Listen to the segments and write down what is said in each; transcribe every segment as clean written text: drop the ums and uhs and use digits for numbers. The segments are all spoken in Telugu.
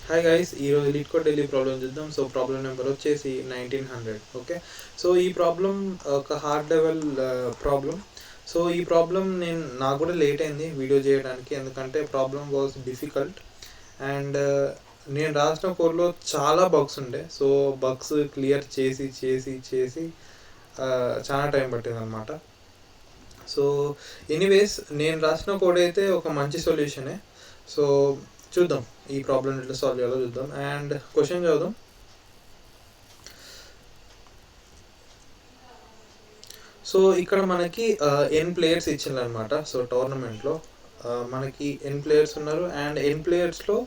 హాయ్ గైస్, ఈరోజు లీడ్ కోడ్ డైలీ ప్రాబ్లం చూద్దాం. సో ప్రాబ్లం నెంబర్ వచ్చేసి 1900. ఓకే, సో ఈ ప్రాబ్లం ఒక హార్డ్ లెవెల్ ప్రాబ్లం. సో ఈ ప్రాబ్లం నాకు కూడా లేట్ అయింది వీడియో చేయడానికి, ఎందుకంటే ప్రాబ్లం వాజ్ డిఫికల్ట్ అండ్ నేను రాసిన కోడ్లో చాలా బగ్స్ ఉండే. సో బగ్స్ క్లియర్ చేసి చేసి చేసి చాలా టైం పట్టింది అనమాట. సో ఎనీవేస్, నేను రాసిన కోడ్ అయితే ఒక మంచి సొల్యూషనే. సో చూద్దాం ఈ ప్రాబ్లం ఎట్లా సాల్వ్ చేయాలో చూద్దాం. అండ్ క్వశ్చన్ చదువుదాం. సో ఇక్కడ మనకి ఎన్ ప్లేయర్స్ ఇచ్చిండ్రు అనమాట. సో టోర్నమెంట్లో మనకి ఎన్ ప్లేయర్స్ ఉన్నారు అండ్ ఎన్ ప్లేయర్స్లో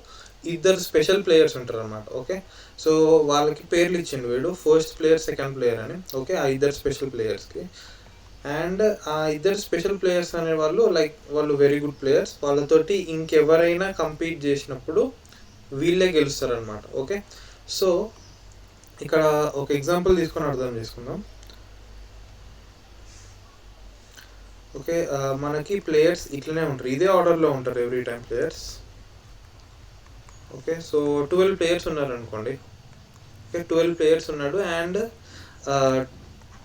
ఇద్దరు స్పెషల్ ప్లేయర్స్ ఉంటారు అనమాట. ఓకే, సో వాళ్ళకి పేర్లు ఇచ్చిండు వీడు, ఫస్ట్ ప్లేయర్ సెకండ్ ప్లేయర్ అని. ఓకే, ఆ ఇద్దరు స్పెషల్ ప్లేయర్స్కి. అండ్ ఆ ఇద్దరు స్పెషల్ ప్లేయర్స్ అనే వాళ్ళు వెరీ గుడ్ ప్లేయర్స్. వాళ్ళతోటి ఇంకెవరైనా కంపీట్ చేసినప్పుడు వీళ్ళే గెలుస్తారు అనమాట. ఓకే, సో ఇక్కడ ఒక ఎగ్జాంపుల్ తీసుకొని అర్థం చేసుకుందాం. ఓకే, మనకి ప్లేయర్స్ ఇట్లనే ఉంటారు, ఇదే ఆర్డర్లో ఉంటారు every time players. Okay, so 12 players ఉన్నారు అనుకోండి. ఓకే, 12 ప్లేయర్స్ ఉన్నాడు అండ్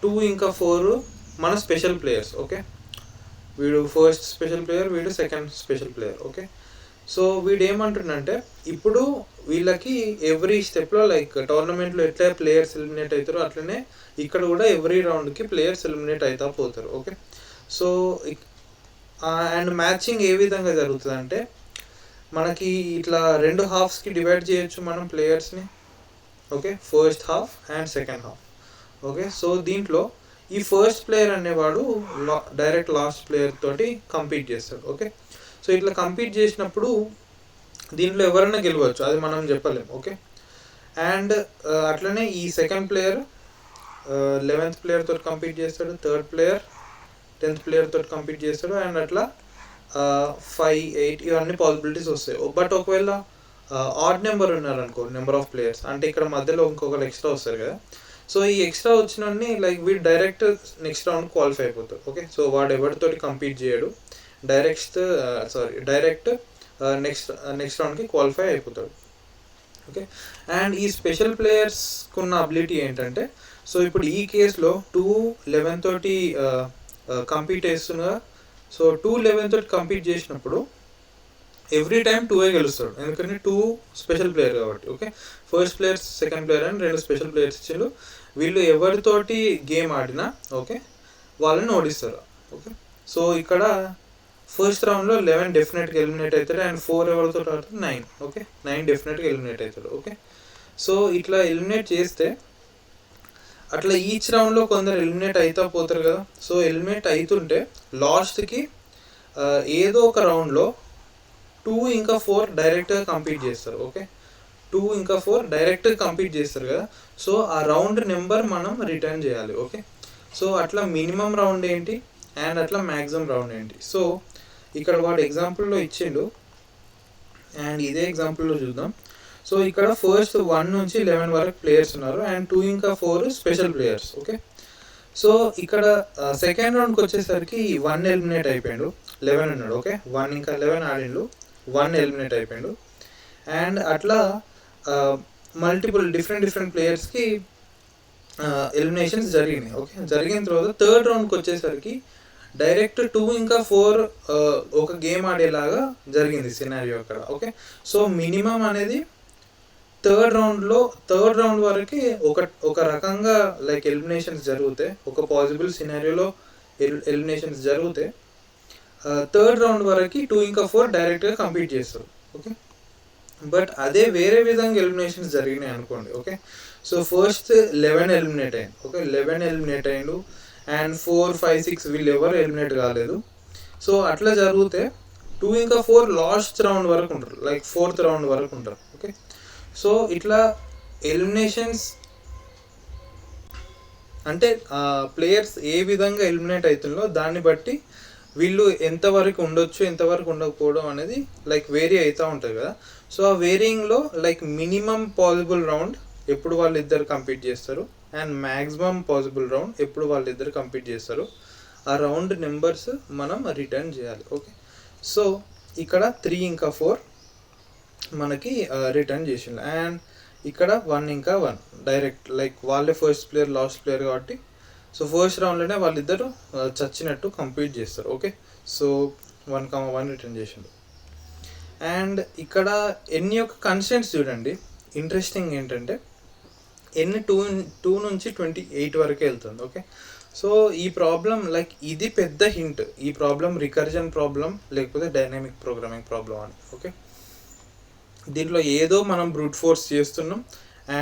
2 ఇంకా 4 మన స్పెషల్ ప్లేయర్స్. ఓకే, వీడు ఫస్ట్ స్పెషల్ ప్లేయర్, వీడు second special player. Okay, so వీడు ఏమంటుండంటే ఇప్పుడు వీళ్ళకి ఎవ్రీ స్టెప్లో టోర్నమెంట్లో ఎట్లా ప్లేయర్స్ ఎలిమినేట్ అవుతారో అట్లనే ఇక్కడ కూడా ఎవ్రీ రౌండ్కి ప్లేయర్స్ ఎలిమినేట్ అవుతా పోతారు. ఓకే, సో అండ్ మ్యాచింగ్ ఏ విధంగా జరుగుతుంది అంటే మనకి ఇట్లా 2 హాఫ్స్కి డివైడ్ చేయొచ్చు మనం ప్లేయర్స్ని. Okay, first half and second half. Okay, so దీంట్లో ఈ ఫస్ట్ ప్లేయర్ అనేవాడు డైరెక్ట్ లాస్ట్ ప్లేయర్ తోటి కంపీట్ చేస్తాడు. ఓకే, సో ఇట్లా కంపీట్ చేసినప్పుడు దీంట్లో ఎవరైనా గెలవచ్చు, అది మనం చెప్పలేము. ఓకే, అండ్ అట్లనే ఈ సెకండ్ ప్లేయర్ 11th ప్లేయర్ తోటి కంపీట్ చేస్తాడు, థర్డ్ ప్లేయర్ 10th ప్లేయర్ తోటి కంపీట్ చేస్తాడు అండ్ అట్లా 5, 8 ఇవన్నీ పాసిబిలిటీస్ వస్తాయి. బట్ ఒకవేళ ఆడ్ నెంబర్ ఉన్నారనుకో, నెంబర్ ఆఫ్ ప్లేయర్స్, అంటే ఇక్కడ మధ్యలో ఇంకొకరు ఎక్స్ట్రా వస్తారు కదా. సో ఈ ఎక్స్ట్రా వచ్చినోడిని వీడు డైరెక్ట్ నెక్స్ట్ రౌండ్ క్వాలిఫై అయిపోతాడు. ఓకే, సో వాడు ఎవరితోటి కంపీట్ చేయడు, డైరెక్ట్ నెక్స్ట్ రౌండ్కి క్వాలిఫై అయిపోతాడు. ఓకే, అండ్ ఈ స్పెషల్ ప్లేయర్స్కి ఉన్న అబిలిటీ ఏంటంటే, సో ఇప్పుడు ఈ కేసులో 2 11 తోటి కంపీట్ చేస్తున్నా. సో 2 11 తోటి కంపీట్ చేసినప్పుడు ఎవ్రీ టైం 2 గెలుస్తాడు, ఎందుకంటే 2 స్పెషల్ ప్లేయర్ కాబట్టి. Okay, first player second player అని 2 స్పెషల్ ప్లేయర్స్ ఇచ్చారు. వీళ్ళు ఎవరితోటి గేమ్ ఆడినా ఓకే వాళ్ళని ఓడిస్తారు. ఓకే, సో ఇక్కడ ఫస్ట్ రౌండ్లో 11 డెఫినెట్గా ఎలిమినేట్ అవుతాడు అండ్ 4 ఎవరితో ఆడతాడు 9. ఓకే, 9 డెఫినెట్గా ఎలిమినేట్ అవుతాడు. ఓకే, సో ఇట్లా ఎలిమినేట్ చేస్తే అట్లా ఈచ్ రౌండ్లో కొందరు ఎలిమినేట్ అవుతా పోతారు కదా. సో ఎలిమినేట్ అవుతుంటే లాస్ట్కి ఏదో ఒక రౌండ్లో 2 ఇంకా 4 డైరెక్ట్గా కంపీట్ చేస్తారు. ఓకే, 2 ఇంకా 4 డైరెక్ట్గా కంపీట్ చేస్తారు కదా. సో ఆ రౌండ్ నెంబర్ మనం రిటర్న్ చేయాలి. ఓకే, సో అట్లా మినిమం రౌండ్ ఏంటి అండ్ అట్లా మ్యాక్సిమం రౌండ్ ఏంటి. సో ఇక్కడ వాడు ఎగ్జాంపుల్లో ఇచ్చిండు అండ్ ఇదే ఎగ్జాంపుల్లో చూద్దాం. సో ఇక్కడ ఫస్ట్ 1 నుంచి 11 వరకు ప్లేయర్స్ ఉన్నారు అండ్ 2 ఇంకా 4 స్పెషల్ ప్లేయర్స్. ఓకే, సో ఇక్కడ సెకండ్ రౌండ్కి వచ్చేసరికి 1 ఎలిమినేట్ అయిపోయాడు, 11 ఉన్నాడు. ఓకే, 1 ఇంకా 11 ఆడిండు, 1 ఎలిమినేట్ అయిపోయాడు అండ్ అట్లా మల్టిపుల్ డిఫరెంట్ ప్లేయర్స్కి ఎలిమినేషన్స్ జరిగినాయి. ఓకే, జరిగిన తర్వాత థర్డ్ రౌండ్కి వచ్చేసరికి డైరెక్ట్ 2 ఇంకా 4 ఒక గేమ్ ఆడేలాగా జరిగింది సినారియో అక్కడ. ఓకే, సో మినిమం అనేది థర్డ్ రౌండ్ వరకు ఒక రకంగా ఎలిమినేషన్స్ జరిగితే, ఒక పాసిబుల్ సినారియోలో ఎలిమినేషన్స్ జరిగితే థర్డ్ రౌండ్ వరకు 2 ఇంకా 4 డైరెక్ట్గా కంపీట్ చేస్తారు. ఓకే, బట్ అదే వేరే విధంగా ఎలిమినేషన్స్ జరిగినాయి అనుకోండి. ఓకే, సో ఫస్ట్ 11 ఎలిమినేట్ అయ్యింది. ఓకే, 11 ఎలిమినేట్ అయ్యిండు అండ్ 4, 5, 6 వీళ్ళు ఎవరు ఎలిమినేట్ కాలేదు. సో అట్లా జరిగితే 2 ఇంకా 4 లాస్ట్ రౌండ్ వరకు ఉంటారు, 4th రౌండ్ వరకు ఉంటారు. ఓకే, సో ఇట్లా ఎలిమినేషన్స్ అంటే ప్లేయర్స్ ఏ విధంగా ఎలిమినేట్ అవుతుందో దాన్ని బట్టి వీళ్ళు ఎంతవరకు ఉండొచ్చు ఎంతవరకు ఉండకపోవడం అనేది వేరీ అవుతూ ఉంటుంది కదా. సో ఆ వేరియింగ్లో మినిమం పాసిబుల్ రౌండ్ ఎప్పుడు వాళ్ళిద్దరు కంపీట్ చేస్తారు అండ్ మ్యాక్సిమం పాసిబుల్ రౌండ్ ఎప్పుడు వాళ్ళిద్దరు కంపీట్ చేస్తారు, ఆ రౌండ్ నెంబర్స్ మనం రిటర్న్ చేయాలి. ఓకే, సో ఇక్కడ 3 ఇంకా 4 మనకి రిటర్న్ చేసిండు. అండ్ ఇక్కడ 1 ఇంకా 1 డైరెక్ట్ లైక్ వాళ్ళే ఫస్ట్ ప్లేయర్ లాస్ట్ ప్లేయర్ కాబట్టి సో ఫస్ట్ రౌండ్లోనే వాళ్ళిద్దరు చచ్చినట్టు కంప్లీట్ చేస్తారు. ఓకే, సో 1,1 రిటర్న్ చేసిండు. అండ్ ఇక్కడ ఎన్ని యొక్క కన్స్టెంట్స్ చూడండి, ఇంట్రెస్టింగ్ ఏంటంటే ఎన్ని 2 నుంచి 28 వరకే వెళ్తుంది. ఓకే, సో ఈ ప్రాబ్లం లైక్ ఇది పెద్ద హింట్, ఈ ప్రాబ్లం రికర్జన్ ప్రాబ్లం లేకపోతే డైనామిక్ ప్రోగ్రామింగ్ ప్రాబ్లం అని. ఓకే, దీంట్లో ఏదో మనం బ్రూట్ ఫోర్స్ చేస్తున్నాం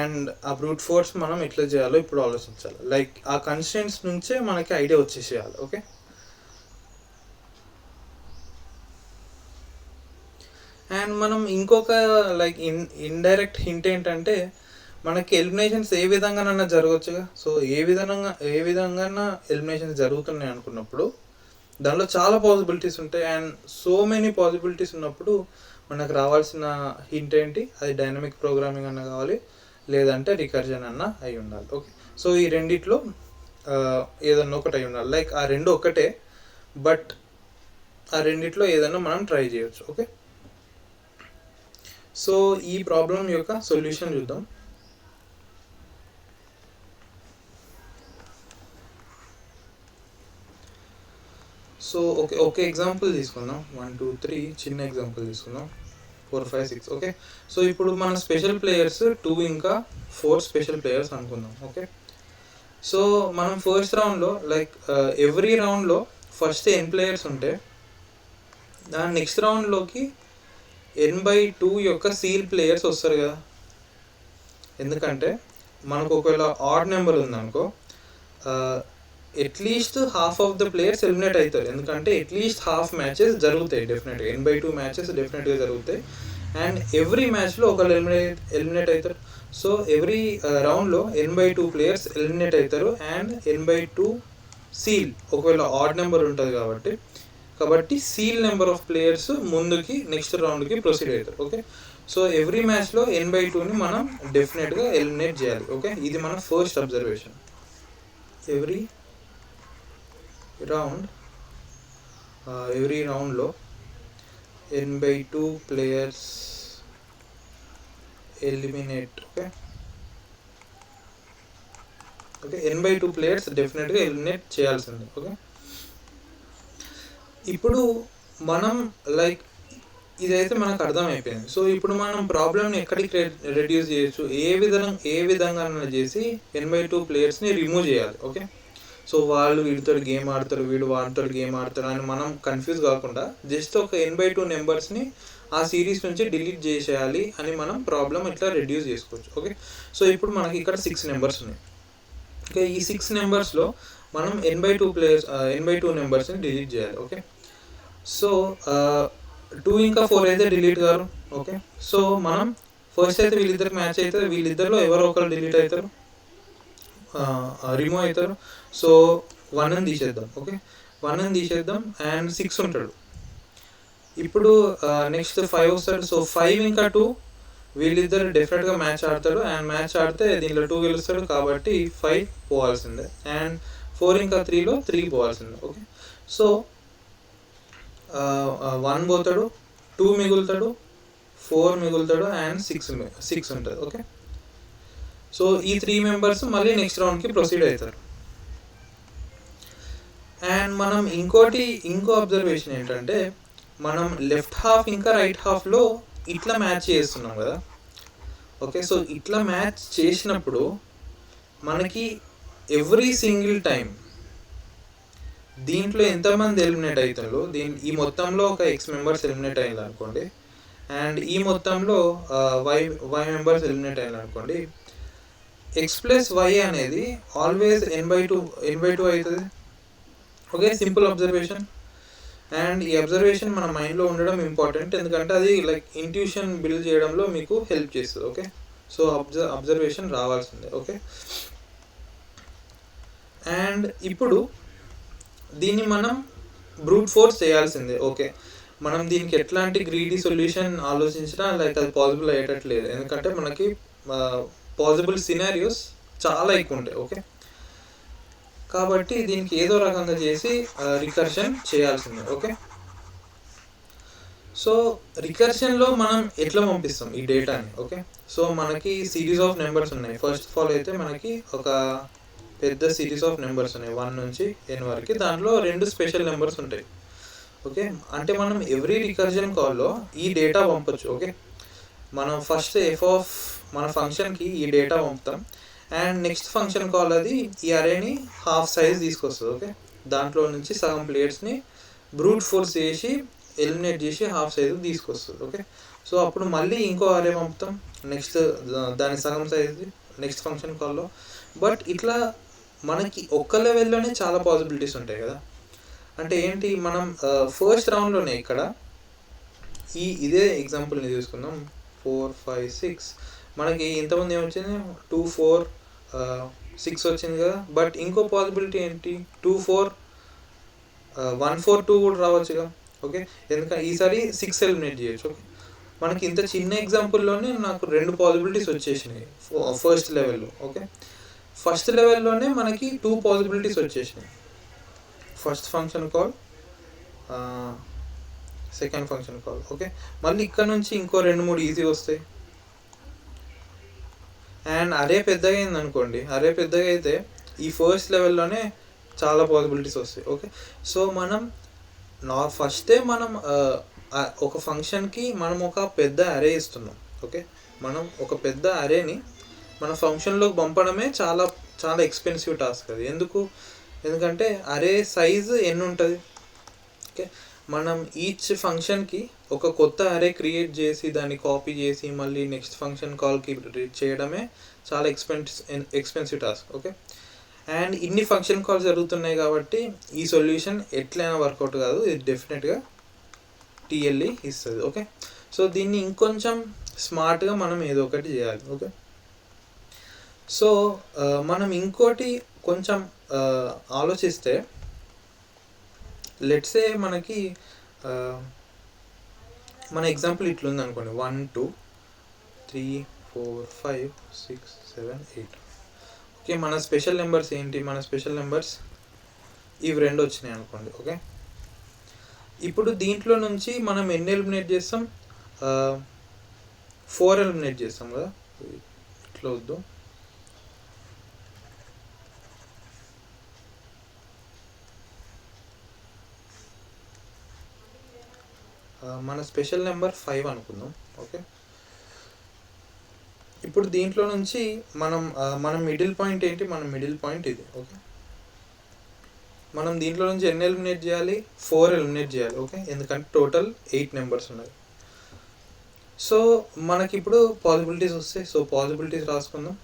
అండ్ ఆ బ్రూట్ ఫోర్స్ మనం ఎట్లా చేయాలో ఇప్పుడు ఆలోచించాలి. లైక్ ఆ కన్స్టెంట్స్ నుంచే మనకి ఐడియా వచ్చేసేయాలి. ఓకే, అండ్ మనం ఇంకొక లైక్ ఇండైరెక్ట్ హింట్ ఏంటంటే మనకి ఎలిమినేషన్స్ ఏ విధంగానైనా జరగవచ్చుగా. సో ఏ విధంగా ఎలిమినేషన్స్ జరుగుతున్నాయి అనుకున్నప్పుడు దానిలో చాలా పాసిబిలిటీస్ ఉంటాయి. అండ్ సో మెనీ పాసిబిలిటీస్ ఉన్నప్పుడు మనకు రావాల్సిన హింట్ ఏంటి, అది డైనమిక్ ప్రోగ్రామింగ్ అన్న కావాలి లేదంటే రికర్జన్ అన్న అయి ఉండాలి. ఓకే, సో ఈ రెండిట్లో ఏదన్నా ఒకటి అయి ఉండాలి. లైక్ ఆ రెండు ఒక్కటే, బట్ ఆ రెండిట్లో ఏదన్నా మనం ట్రై చేయొచ్చు. ఓకే, సో ఈ ప్రాబ్లం యొక్క సొల్యూషన్ చూద్దాం. సో ఓకే ఎగ్జాంపుల్ తీసుకుందాం. 1 2 3 చిన్న ఎగ్జాంపుల్ తీసుకుందాం. 4 5 6. ఓకే, సో ఇప్పుడు మన స్పెషల్ ప్లేయర్స్ 2 ఇంకా 4 స్పెషల్ ప్లేయర్స్ అనుకుందాం. ఓకే, సో మనం ఫస్ట్ రౌండ్లో లైక్ ఎవ్రీ రౌండ్లో ఫస్ట్ n ప్లేయర్స్ ఉంటే దాని నెక్స్ట్ రౌండ్లోకి n/2 యొక్క సీల్ ప్లేయర్స్ వస్తారు కదా. ఎందుకంటే మనకు ఒకవేళ ఆడ్ నెంబర్ ఉందనుకో at least half of the players eliminate అవుతారు. ఎందుకంటే అట్లీస్ట్ హాఫ్ మ్యాచెస్ జరుగుతాయి డెఫినెట్గా, n/2 మ్యాచెస్ డెఫినెట్గా జరుగుతాయి. అండ్ ఎవ్రీ మ్యాచ్లో ఒకళ్ళు ఎలిమినేట్ అవుతారు. సో ఎవ్రీ రౌండ్లో n/2 ప్లేయర్స్ ఎలిమినేట్ అవుతారు. అండ్ n/2 సీల్ ఒకవేళ ఆడ్ నెంబర్ ఉంటుంది కాబట్టి సీల్ నెంబర్ ఆఫ్ ప్లేయర్స్ ముందుకి నెక్స్ట్ రౌండ్కి ప్రొసీడ్ అవుతారు. ఓకే, సో ఎవ్రీ మ్యాచ్లో n/2ని మనం డెఫినెట్గా ఎలిమినేట్ చేయాలి. ఓకే, ఇది మన ఫస్ట్ అబ్జర్వేషన్. ఎవ్రీ రౌండ్లో n/2 players eliminate. Okay, n/2 players డెఫినెట్గా ఎలిమినేట్ చేయాల్సిందే. ఓకే, ఇప్పుడు మనం లైక్ ఇదైతే మనకు అర్థమైపోయింది. సో ఇప్పుడు మనం ప్రాబ్లమ్ని ఎక్కడికి రెడ్యూస్ చేయొచ్చు, ఏ విధంగా చేసి n/2 ప్లేయర్స్ని రిమూవ్ చేయాలి. ఓకే, సో వాళ్ళు వీడితో గేమ్ ఆడతారు, వీడు వాడితో గేమ్ ఆడతారు అని మనం కన్ఫ్యూజ్ కాకుండా జస్ట్ ఒక n/2 నెంబర్స్ని ఆ సిరీస్ నుంచి డిలీట్ చేసేయాలి అని మనం ప్రాబ్లం ఇట్లా రెడ్యూస్ చేసుకోవచ్చు. ఓకే, సో ఇప్పుడు మనకి ఇక్కడ 6 నెంబర్స్ ఉన్నాయి. ఓకే, ఈ 6 నెంబర్స్లో మనం n/2 నెంబర్స్ని డిలీట్ చేయాలి. ఓకే, సో 2 ఇంకా 4 అయితే డిలీట్ కారు. ఓకే, సో మనం ఫస్ట్ అయితే వీళ్ళిద్దరికి మ్యాచ్ అవుతుంది, వీళ్ళిద్దరిలో ఎవరో ఒకరు డిలీట్ అవుతారు, రిమూవ్ అవుతారు. సో 1ని తీసేద్దాం. ఓకే, 1ని తీసేద్దాం అండ్ 6 ఉంటాడు. ఇప్పుడు నెక్స్ట్ 5 వస్తాడు. సో 5 ఇంకా 2 వీళ్ళిద్దరు డెఫినెట్గా మ్యాచ్ ఆడతాడు. అండ్ మ్యాచ్ ఆడితే దీనిలో 2 గెలుస్తాడు కాబట్టి 5 పోవాల్సిందే. అండ్ 4 ఇంకా 3లో 3 పోవాల్సిందే. ఓకే, సో 1 పోతాడు, 2 మిగులుతాడు, 4 మిగులుతాడు అండ్ 6 ఉంటుంది. ఓకే, సో ఈ 3 మెంబర్స్ మళ్ళీ నెక్స్ట్ రౌండ్కి ప్రొసీడ్ అవుతారు. అండ్ మనం ఇంకో అబ్జర్వేషన్ ఏంటంటే మనం లెఫ్ట్ హాఫ్ ఇంకా రైట్ హాఫ్లో ఇట్లా మ్యాచ్ చేస్తున్నాం కదా. ఓకే, సో ఇట్లా మ్యాచ్ చేసినప్పుడు మనకి ఎవ్రీ సింగిల్ టైం దీంట్లో ఎంతమంది ఎలిమినేట్ అవుతారో ఈ మొత్తంలో ఒక X మెంబర్స్ ఎలిమినేట్ అయ్యారు అనుకోండి, అండ్ ఈ మొత్తంలో Y మెంబర్స్ ఎలిమినేట్ అయ్యారు అనుకోండి, X+Y అనేది ఆల్వేస్ n/2 అవుతుంది. Okay, simple observation. అండ్ ఈ అబ్జర్వేషన్ మన మైండ్లో ఉండడం ఇంపార్టెంట్, ఎందుకంటే అది లైక్ ఇంట్యూషన్ బిల్డ్ చేయడంలో మీకు హెల్ప్ చేస్తుంది. ఓకే, సో అబ్జర్వేషన్ రావాల్సిందే. ఓకే, అండ్ ఇప్పుడు దీన్ని మనం బ్రూట్ ఫోర్స్ చేయాల్సిందే. ఓకే, మనం దీనికి ఎట్లాంటి గ్రీడీ సొల్యూషన్ ఆలోచించినా లైక్ అది పాసిబుల్ అయ్యేటట్లేదు, ఎందుకంటే మనకి పాసిబుల్ సినారియోస్ చాలా ఎక్కువ ఉంటాయి. ఓకే, కాబట్టి దీనికి ఏదో రకంగా చేసి రికర్షన్ చేయాల్సిందే. ఓకే, సో రికర్షన్లో మనం ఎట్లా పంపిస్తాం ఈ డేటాని? ఓకే, సో మనకి సిరీస్ ఆఫ్ నెంబర్స్ ఉన్నాయి. ఫస్ట్ ఆఫ్ ఆల్ అయితే మనకి ఒక పెద్ద సిరీస్ ఆఫ్ నెంబర్స్ ఉన్నాయి 1 నుంచి n వరకు. దాంట్లో 2 స్పెషల్ నెంబర్స్ ఉంటాయి. ఓకే, అంటే మనం ఎవ్రీ రికర్జన్ కాల్లో ఈ డేటా పంపొచ్చు. ఓకే, మనం ఫస్ట్ మన ఫంక్షన్కి ఈ డేటా పంపుతాం అండ్ నెక్స్ట్ ఫంక్షన్ కాల్ అది ఈ అరేని హాఫ్ సైజ్ తీసుకొస్తుంది. ఓకే, దాంట్లో నుంచి సగం ప్లేయర్స్ని బ్రూట్ ఫోర్స్ చేసి ఎలిమినేట్ చేసి హాఫ్ సైజ్ తీసుకొస్తుంది. ఓకే, సో అప్పుడు మళ్ళీ ఇంకో అరే పంపుతాం నెక్స్ట్ దాని సగం సైజ్ నెక్స్ట్ ఫంక్షన్ కాల్లో. బట్ ఇట్లా మనకి ఒక్క లెవెల్లోనే చాలా పాసిబిలిటీస్ ఉంటాయి కదా. అంటే ఏంటి, మనం ఫస్ట్ రౌండ్లోనే ఇక్కడ ఇదే ఎగ్జాంపుల్ని తీసుకుందాం. 4, 5, 6 మనకి ఇంతమంది ఏమొచ్చింది, 2, 4, 6 వచ్చింది కదా. బట్ ఇంకో పాసిబిలిటీ ఏంటి, 2, 4, 1, 4, 2 కూడా రావచ్చుగా. ఓకే, ఎందుకంటే ఈసారి 6 ఎలిమినేట్ చేయొచ్చు. ఓకే, మనకి ఇంత చిన్న ఎగ్జాంపుల్లోనే నాకు 2 పాసిబిలిటీస్ వచ్చేసినాయి ఫస్ట్ లెవెల్లో. ఓకే, ఫస్ట్ లెవెల్లోనే మనకి 2 పాసిబిలిటీస్ వచ్చేసినాయి. First function call, second function call. Okay, మళ్ళీ ఇక్కడ నుంచి ఇంకో 2-3 ఈజీ వస్తాయి. అండ్ అరే పెద్దగా అయింది అనుకోండి, అరే పెద్దగా అయితే ఈ ఫస్ట్ లెవెల్లోనే చాలా పాసిబిలిటీస్ వస్తాయి. ఓకే, సో మనం ఫస్టే మనం ఒక ఫంక్షన్కి మనం ఒక పెద్ద అరే ఇస్తున్నాం. ఓకే, మనం ఒక పెద్ద అరేని మన ఫంక్షన్లోకి పంపడమే చాలా చాలా ఎక్స్పెన్సివ్ టాస్క్ అది. ఎందుకంటే అరే సైజు ఎన్ని ఉంటుంది. ఓకే, మనం ఈచ్ ఫంక్షన్కి ఒక కొత్త అరే క్రియేట్ చేసి దాన్ని కాపీ చేసి మళ్ళీ నెక్స్ట్ ఫంక్షన్ కాల్కి రీచ్ చేయడమే చాలా ఎక్స్పెన్సివ్ టాస్క్. ఓకే, అండ్ ఇన్ని ఫంక్షన్ కాల్స్ జరుగుతున్నాయి కాబట్టి ఈ సొల్యూషన్ ఎట్లయినా వర్కౌట్ కాదు, ఇది డెఫినెట్గా టీఎల్ఈ ఇస్తుంది. ఓకే, సో దీన్ని ఇంకొంచెం స్మార్ట్గా మనం ఏదో ఒకటి చేయాలి. ఓకే, సో మనం ఇంకోటి కొంచెం ఆలోచిస్తే, లెట్సే మనకి మన ఎగ్జాంపుల్ ఇట్లుంది అనుకోండి, 1, 2, 3, 4, 5, 6, 7, 8. ఓకే, మన స్పెషల్ నెంబర్స్ ఏంటి, మన స్పెషల్ నెంబర్స్ ఇవి 2 వచ్చినాయి అనుకోండి. ఓకే, ఇప్పుడు దీంట్లో నుంచి మనం ఎన్ని ఎలిమినేట్ చేస్తాం, 4 ఎలిమినేట్ చేస్తాం కదా. ఇట్లా వద్దు, మన స్పెషల్ నెంబర్ 5 అనుకుందాం. ఓకే, ఇప్పుడు దీంట్లో నుంచి మన మిడిల్ పాయింట్ ఏంటి, మన మిడిల్ పాయింట్ ఇది. ఓకే, మనం దీంట్లో నుంచి ఎన్ని ఎలిమినేట్ చేయాలి, 4 ఎలిమినేట్ చేయాలి. ఓకే, ఎందుకంటే టోటల్ 8 నెంబర్స్ ఉన్నాయి. సో మనకి ఇప్పుడు పాసిబిలిటీస్ వస్తాయి. సో పాసిబిలిటీస్ రాసుకుందాం.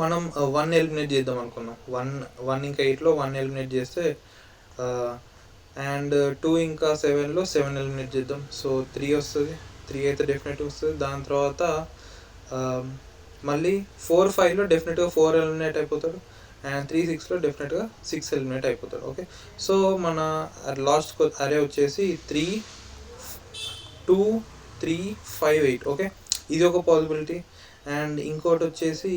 మనం 1 ఎలిమినేట్ చేద్దాం అనుకున్నాం. 1 ఇంకా 8లో 1 ఎలిమినేట్ చేస్తే, అండ్ 2 ఇంకా 7లో 7 ఎలిమినేట్ చేద్దాం. సో 3 వస్తుంది. 3 అయితే డెఫినెట్గా వస్తుంది. దాని తర్వాత మళ్ళీ 4, 5లో డెఫినెట్గా 4 ఎలిమినేట్ అయిపోతాడు. అండ్ 3, 6లో డెఫినెట్గా 6 ఎలిమినేట్ అయిపోతాడు. ఓకే, సో మన లాస్ట్ అరే వచ్చేసి 3, 2, 3, 5, 8. ఓకే, ఇది ఒక పాసిబిలిటీ. అండ్ ఇంకోటి వచ్చేసి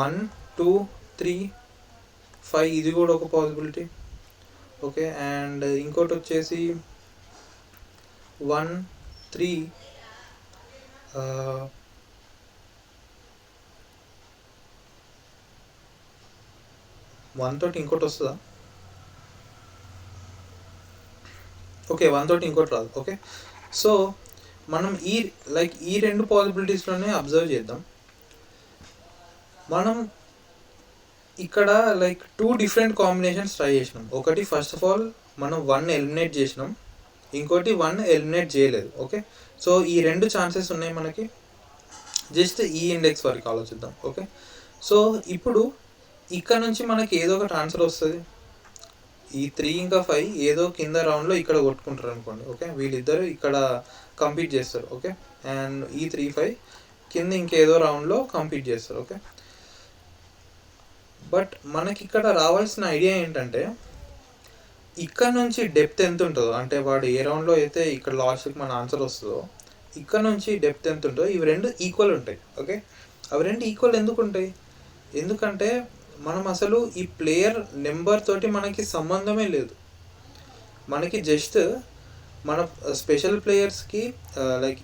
1, 2, 3, 5 ఇది కూడా ఒక పాసిబిలిటీ. ఓకే, అండ్ ఇంకోటి వచ్చేసి 1, 3, 1 తోటి ఇంకోటి వస్తుందా? ఓకే, 1 తోటి ఇంకోటి రాదు. ఓకే, సో మనం ఈ 2 పాసిబిలిటీస్లోనే అబ్జర్వ్ చేద్దాం. మనం ఇక్కడ 2 డిఫరెంట్ కాంబినేషన్స్ ట్రై చేసినాం. ఒకటి ఫస్ట్ ఆఫ్ ఆల్ మనం 1 ఎలిమినేట్ చేసినాం, ఇంకోటి 1 ఎలిమినేట్ చేయలేదు. ఓకే, సో ఈ 2 ఛాన్సెస్ ఉన్నాయి మనకి. జస్ట్ ఈ ఇండెక్స్ వరకు ఆలోచిద్దాం. ఓకే, సో ఇప్పుడు ఇక్కడ నుంచి మనకి ఏదో ఒకటి ఆన్సర్ వస్తుంది. ఈ 3 ఇంకా 5 ఏదో కింద రౌండ్లో ఇక్కడ కొట్టుకుంటారు అనుకోండి. ఓకే, వీళ్ళిద్దరు ఇక్కడ కంపీట్ చేస్తారు. ఓకే, అండ్ ఈ 3, 5 కింద ఇంకేదో రౌండ్లో కంపీట్ చేస్తారు. ఓకే, బట్ మనకి ఇక్కడ రావాల్సిన ఐడియా ఏంటంటే, ఇక్కడ నుంచి డెప్త్ ఎంత ఉంటుందో, అంటే వాడు ఏ రౌండ్లో అయితే ఇక్కడ లాస్ట్కి మన ఆన్సర్ వస్తుందో, ఇక్కడ నుంచి డెప్త్ ఎంత ఉంటుందో ఇవి 2 ఈక్వల్ ఉంటాయి. ఓకే, అవి 2 ఈక్వల్ ఎందుకు ఉంటాయి, ఎందుకంటే మనం అసలు ఈ ప్లేయర్ నెంబర్ తోటి మనకి సంబంధమే లేదు. మనకి జస్ట్ మన స్పెషల్ ప్లేయర్స్కి లైక్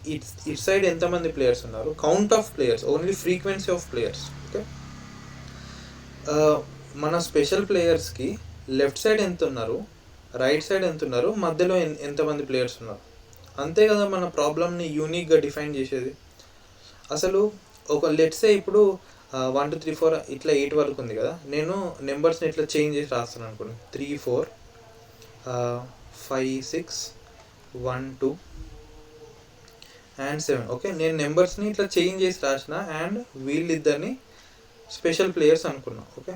ఇట్ సైడ్ ఎంతమంది ప్లేయర్స్ ఉన్నారు, count of players, only frequency of players. Okay, మన స్పెషల్ ప్లేయర్స్కి లెఫ్ట్ సైడ్ ఎంత ఉన్నారు, రైట్ సైడ్ ఎంత ఉన్నారు, మధ్యలో ఎంతమంది ప్లేయర్స్ ఉన్నారు, అంతే కదా మన ప్రాబ్లమ్ని యూనిక్గా డిఫైన్ చేసేది. అసలు ఒక లెట్సే ఇప్పుడు 1 2 3 4 ఇట్లా 8 వరకు ఉంది కదా, నేను నెంబర్స్ని ఇట్లా చేంజ్ చేసి రాస్తాను అనుకోండి. 3 4 5 6 1 2 and 7. ఓకే, నేను నెంబర్స్ని ఇట్లా చేంజ్ చేసి రాసిన అండ్ వీళ్ళిద్దరిని స్పెషల్ ప్లేయర్స్ అనుకున్నా. ఓకే,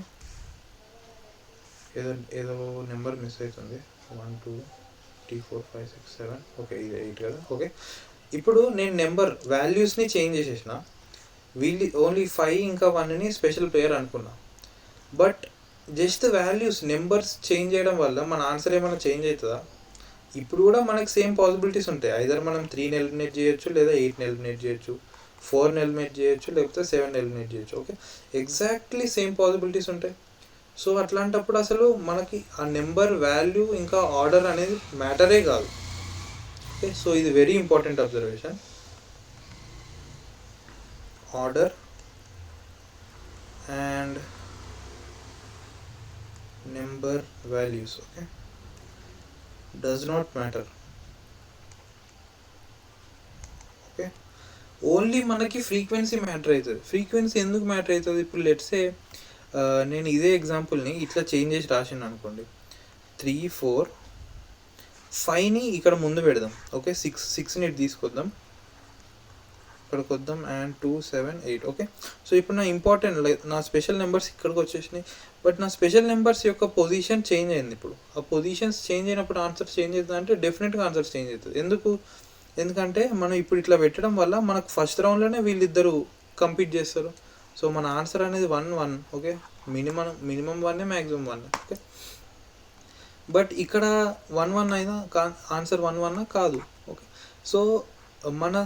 ఏదో నెంబర్ మిస్ అవుతుంది. 1 2 3 4 5 6 7. ఓకే, ఇది 8 కదా. ఓకే, ఇప్పుడు నేను నెంబర్ వాల్యూస్ని చేంజ్ చేసేసిన, వీళ్ళు ఓన్లీ 5 ఇంకా 1ని స్పెషల్ ప్లేయర్ అనుకున్నా. But just values numbers change చేయడం వల్ల మన ఆన్సర్ ఏమైనా చేంజ్ అవుతుందా? ఇప్పుడు కూడా మనకి సేమ్ పాసిబిలిటీస్ ఉంటాయి. ఐదర్ మనం 3ని ఎలిమినేట్ చేయొచ్చు, లేదా 8ని ఎలిమినేట్ చేయొచ్చు, 4ని ఎలిమినేట్ చేయొచ్చు, లేకపోతే 7ని ఎలిమినేట్ చేయొచ్చు. ఓకే, ఎగ్జాక్ట్లీ సేమ్ పాసిబిలిటీస్ ఉంటాయి. సో అట్లాంటప్పుడు అసలు మనకి ఆ నెంబర్ వాల్యూ ఇంకా ఆర్డర్ అనేది మ్యాటరే కాదు. ఓకే, సో ఇది very important observation. Order and number values okay does not matter. Okay, only మనకి ఫ్రీక్వెన్సీ మ్యాటర్ అవుతుంది. ఫ్రీక్వెన్సీ ఎందుకు మ్యాటర్ అవుతుంది? ఇప్పుడు లెట్సే నేను ఇదే ఎగ్జాంపుల్ని ఇట్లా చేంజ్ చేసి రాసిండు అనుకోండి. 3 4 5ని ఇక్కడ ముందు పెడదాం. ఓకే, 6ని ఇటు తీసుకొద్దాం, ఇక్కడికి వద్దాం, అండ్ 2 7 8. ఓకే, సో ఇప్పుడు నా ఇంపార్టెంట్ నా స్పెషల్ నెంబర్స్ ఇక్కడికి వచ్చేసినాయి. బట్ నా స్పెషల్ నెంబర్స్ యొక్క పొజిషన్ చేంజ్ అయింది. ఇప్పుడు ఆ పొజిషన్స్ చేంజ్ అయినప్పుడు ఆన్సర్ చేంజ్ అవుతుంది అంటే డెఫినెట్గా ఆన్సర్ చేంజ్ అవుతుంది. ఎందుకంటే మనం ఇప్పుడు ఇట్లా పెట్టడం వల్ల మనకు ఫస్ట్ రౌండ్లోనే వీళ్ళిద్దరు కంపీట్ చేస్తారు. సో మన ఆన్సర్ అనేది 1 1. Okay, minimum 1 maximum 1. Okay, but ఇక్కడ 1 1 అయినా ఆన్సర్ 1 1 కాదు. ఓకే, సో మన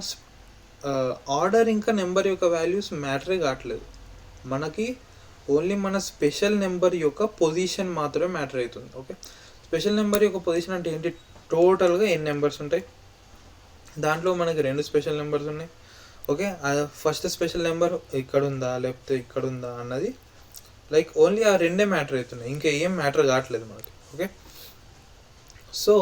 ఆర్డర్ ఇంకా నెంబర్ యొక్క వాల్యూస్ మ్యాటరే కావట్లేదు. మనకి ఓన్లీ మన స్పెషల్ నెంబర్ యొక్క పొజిషన్ మాత్రమే మ్యాటర్ అవుతుంది. ఓకే, స్పెషల్ నెంబర్ యొక్క పొజిషన్ అంటే ఏంటి? టోటల్గా ఎన్ని నెంబర్స్ ఉంటాయి, దాంట్లో మనకి 2 స్పెషల్ నెంబర్స్ ఉన్నాయి. ఓకే, ఫస్ట్ స్పెషల్ నెంబర్ ఇక్కడ ఉందా లేకపోతే ఇక్కడ ఉందా అన్నది లైక్ ఓన్లీ ఆ 2 మ్యాటర్ అవుతున్నాయి, ఇంకా ఏం మ్యాటర్ కావట్లేదు మనకి. ఓకే, సో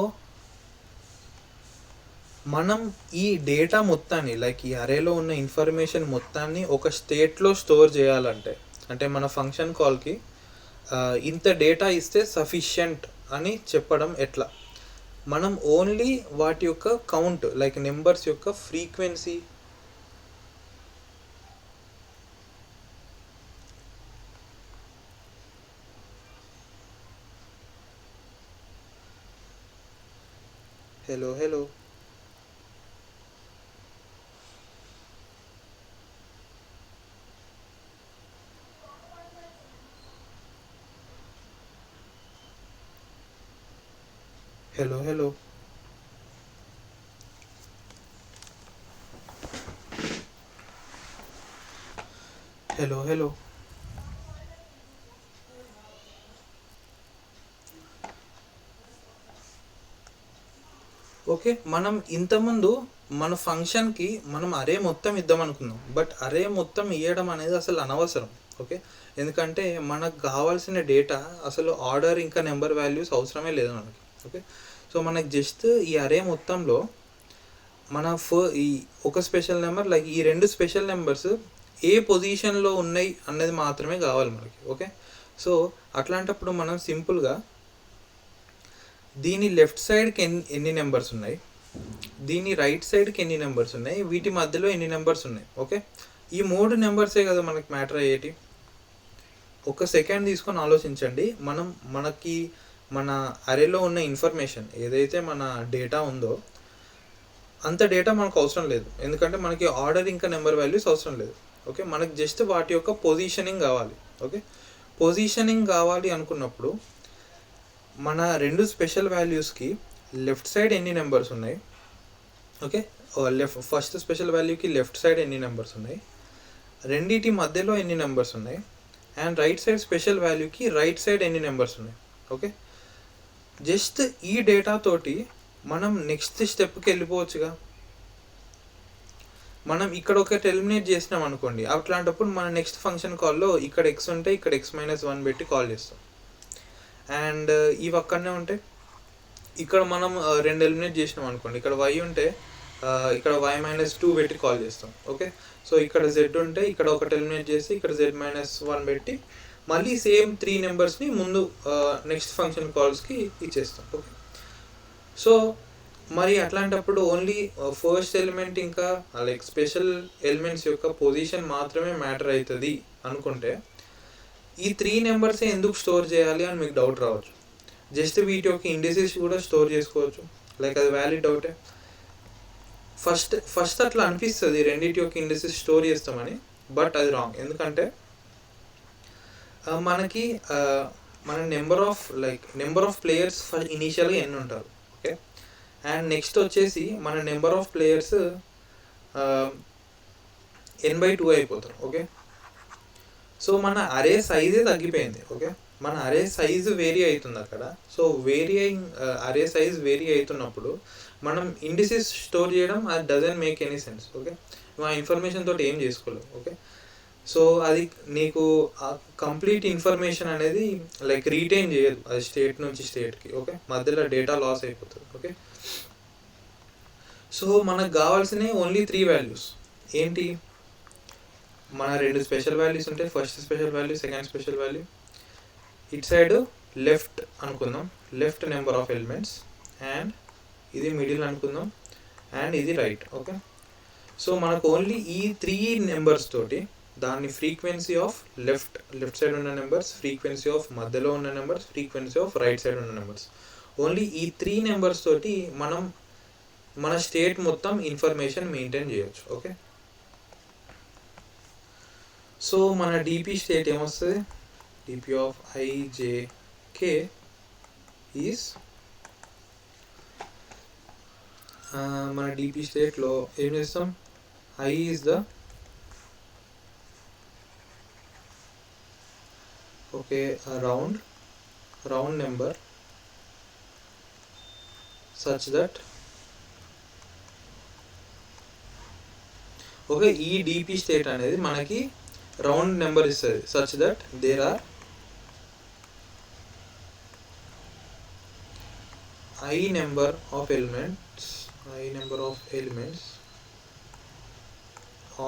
మనం ఈ డేటా మొత్తాన్ని లైక్ ఈ అరేలో ఉన్న ఇన్ఫర్మేషన్ మొత్తాన్ని ఒక స్టేట్లో స్టోర్ చేయాలంటే, అంటే మన ఫంక్షన్ కాల్కి ఇంత డేటా ఇస్తే సఫిషియంట్ అని చెప్పడం ఎట్లా? మనం ఓన్లీ వాటి యొక్క కౌంట్ లైక్ నెంబర్స్ యొక్క frequency hello hello hello hello hello hello okay, మనం ఇంతకుముందు మన ఫంక్షన్కి మనం అరే మొత్తం ఇద్దాం అనుకున్నాం. బట్ అరే మొత్తం ఇవ్వడం అనేది అసలు అనవసరం. ఓకే, ఎందుకంటే మనకు కావాల్సిన డేటా అసలు ఆర్డర్ ఇంకా నెంబర్ వాల్యూస్ అవసరమే లేదు మనకి. ఓకే, సో మనకు జస్ట్ ఈ అరే మొత్తంలో మన ఈ ఒక స్పెషల్ నెంబర్ లైక్ ఈ 2 స్పెషల్ నెంబర్స్ ఏ పొజిషన్లో ఉన్నాయి అన్నది మాత్రమే కావాలి మనకి. ఓకే, సో అట్లాంటప్పుడు మనం సింపుల్గా దీని లెఫ్ట్ సైడ్కి ఎన్ని నెంబర్స్ ఉన్నాయి, దీని రైట్ సైడ్కి ఎన్ని నెంబర్స్ ఉన్నాయి, వీటి మధ్యలో ఎన్ని నెంబర్స్ ఉన్నాయి. ఓకే, ఈ 3 నెంబర్సే కదా మనకి మ్యాటర్ అయ్యేటి. ఒక సెకండ్ తీసుకొని ఆలోచించండి. మనకి మన అరేలో ఉన్న ఇన్ఫర్మేషన్ ఏదైతే మన డేటా ఉందో అంత డేటా మనకు అవసరం లేదు, ఎందుకంటే మనకి ఆర్డర్ ఇంకా నెంబర్ వాల్యూస్ అవసరం లేదు. ఓకే, మనకి జస్ట్ వాటి యొక్క పొజిషనింగ్ కావాలి. ఓకే, పొజిషనింగ్ కావాలి అనుకున్నప్పుడు మన 2 స్పెషల్ వాల్యూస్కి లెఫ్ట్ సైడ్ ఎన్ని నెంబర్స్ ఉన్నాయి, ఓకే ఫస్ట్ స్పెషల్ వాల్యూకి లెఫ్ట్ సైడ్ ఎన్ని నెంబర్స్ ఉన్నాయి, రెండింటి మధ్యలో ఎన్ని నెంబర్స్ ఉన్నాయి, అండ్ రైట్ సైడ్ స్పెషల్ వాల్యూకి రైట్ సైడ్ ఎన్ని నెంబర్స్ ఉన్నాయి. ఓకే, జస్ట్ ఈ డేటా తోటి మనం నెక్స్ట్ స్టెప్కి వెళ్ళిపోవచ్చుగా. మనం ఇక్కడ ఒకటి ఎలిమినేట్ చేసినాం అనుకోండి, అట్లాంటప్పుడు మన నెక్స్ట్ ఫంక్షన్ కాల్లో ఇక్కడ ఎక్స్ ఉంటే ఇక్కడ x-1 పెట్టి కాల్ చేస్తాం. అండ్ ఇవి అక్కడనే ఉంటాయి. ఇక్కడ మనం రెండు ఎలిమినేట్ చేసినాం అనుకోండి, ఇక్కడ y ఉంటే ఇక్కడ y-2 పెట్టి కాల్ చేస్తాం. ఓకే, సో ఇక్కడ z ఉంటే ఇక్కడ ఒకటి ఎలిమినేట్ చేసి ఇక్కడ z-1 పెట్టి మళ్ళీ సేమ్ 3 నెంబర్స్ని ముందు నెక్స్ట్ ఫంక్షన్ కాల్స్కి ఇచ్చేస్తాం. ఓకే, సో మరి అట్లాంటప్పుడు ఓన్లీ ఫస్ట్ ఎలిమెంట్ ఇంకా లైక్ స్పెషల్ ఎలిమెంట్స్ యొక్క పొజిషన్ మాత్రమే మ్యాటర్ అవుతుంది అనుకుంటే ఈ 3 నెంబర్సే ఎందుకు స్టోర్ చేయాలి అని మీకు డౌట్ రావచ్చు. జస్ట్ వీటి యొక్క ఇండిసెస్ కూడా స్టోర్ చేసుకోవచ్చు, లైక్ అది వ్యాలిడ్ డౌటే. ఫస్ట్ అట్లా అనిపిస్తుంది రెండింటి యొక్క ఇండిసెస్ స్టోర్ చేస్తామని, బట్ అది రాంగ్. ఎందుకంటే మనకి మన నెంబర్ ఆఫ్ ప్లేయర్స్ ఇనీషియల్గా ఎన్ని ఉంటారు. ఓకే, అండ్ నెక్స్ట్ వచ్చేసి మన నెంబర్ ఆఫ్ ప్లేయర్స్ n/2 అయిపోతారు. ఓకే, సో మన అరే సైజే తగ్గిపోయింది. ఓకే, మన అరే సైజు వేరీ అవుతుంది అక్కడ. సో అరే సైజ్ వేరీ అవుతున్నప్పుడు మనం ఇండిసెస్ స్టోర్ చేయడం అది doesn't make any sense. Okay, ఆ ఇన్ఫర్మేషన్ తోటి ఏం చేసుకోలేవు. ఓకే, సో అది నీకు కంప్లీట్ ఇన్ఫర్మేషన్ అనేది లైక్ రీటైన్ చేయదు, అది స్టేట్ నుంచి స్టేట్కి. ఓకే, మధ్యలో డేటా లాస్ అయిపోతుంది. ఓకే, సో మనకు కావాల్సినవి ఓన్లీ 3 వాల్యూస్. ఏంటి, మన 2 స్పెషల్ వాల్యూస్ ఉంటాయి, first special value, second special value. It side left అనుకుందాం, left number of elements, and ఇది మిడిల్ అనుకుందాం, అండ్ ఇది రైట్. ఓకే, సో మనకు ఓన్లీ ఈ 3 నెంబర్స్ తోటి దాని ఫ్రీక్వెన్సీ ఆఫ్ లెఫ్ట్ సైడ్ ఉన్న నెంబర్స్, ఫ్రీక్వెన్సీ ఆఫ్ మధ్యలో ఉన్న numbers, frequency of right side ఉన్న నెంబర్స్, ఓన్లీ ఈ 3 నెంబర్స్ తోటి మనం మన స్టేట్ మొత్తం ఇన్ఫర్మేషన్ మెయింటైన్ చేయొచ్చు. ఓకే, సో మన డిపి స్టేట్ ఏమొస్తుంది, డిపి ఆఫ్ ijk ఈజ్ మన డిపి స్టేట్లో ఏం చేస్తాం, i is the round number such that okay, ఈ డిపి స్టేట్ అనేది మనకి రౌండ్ నెంబర్ ఇస్తుంది such that there are i number of elements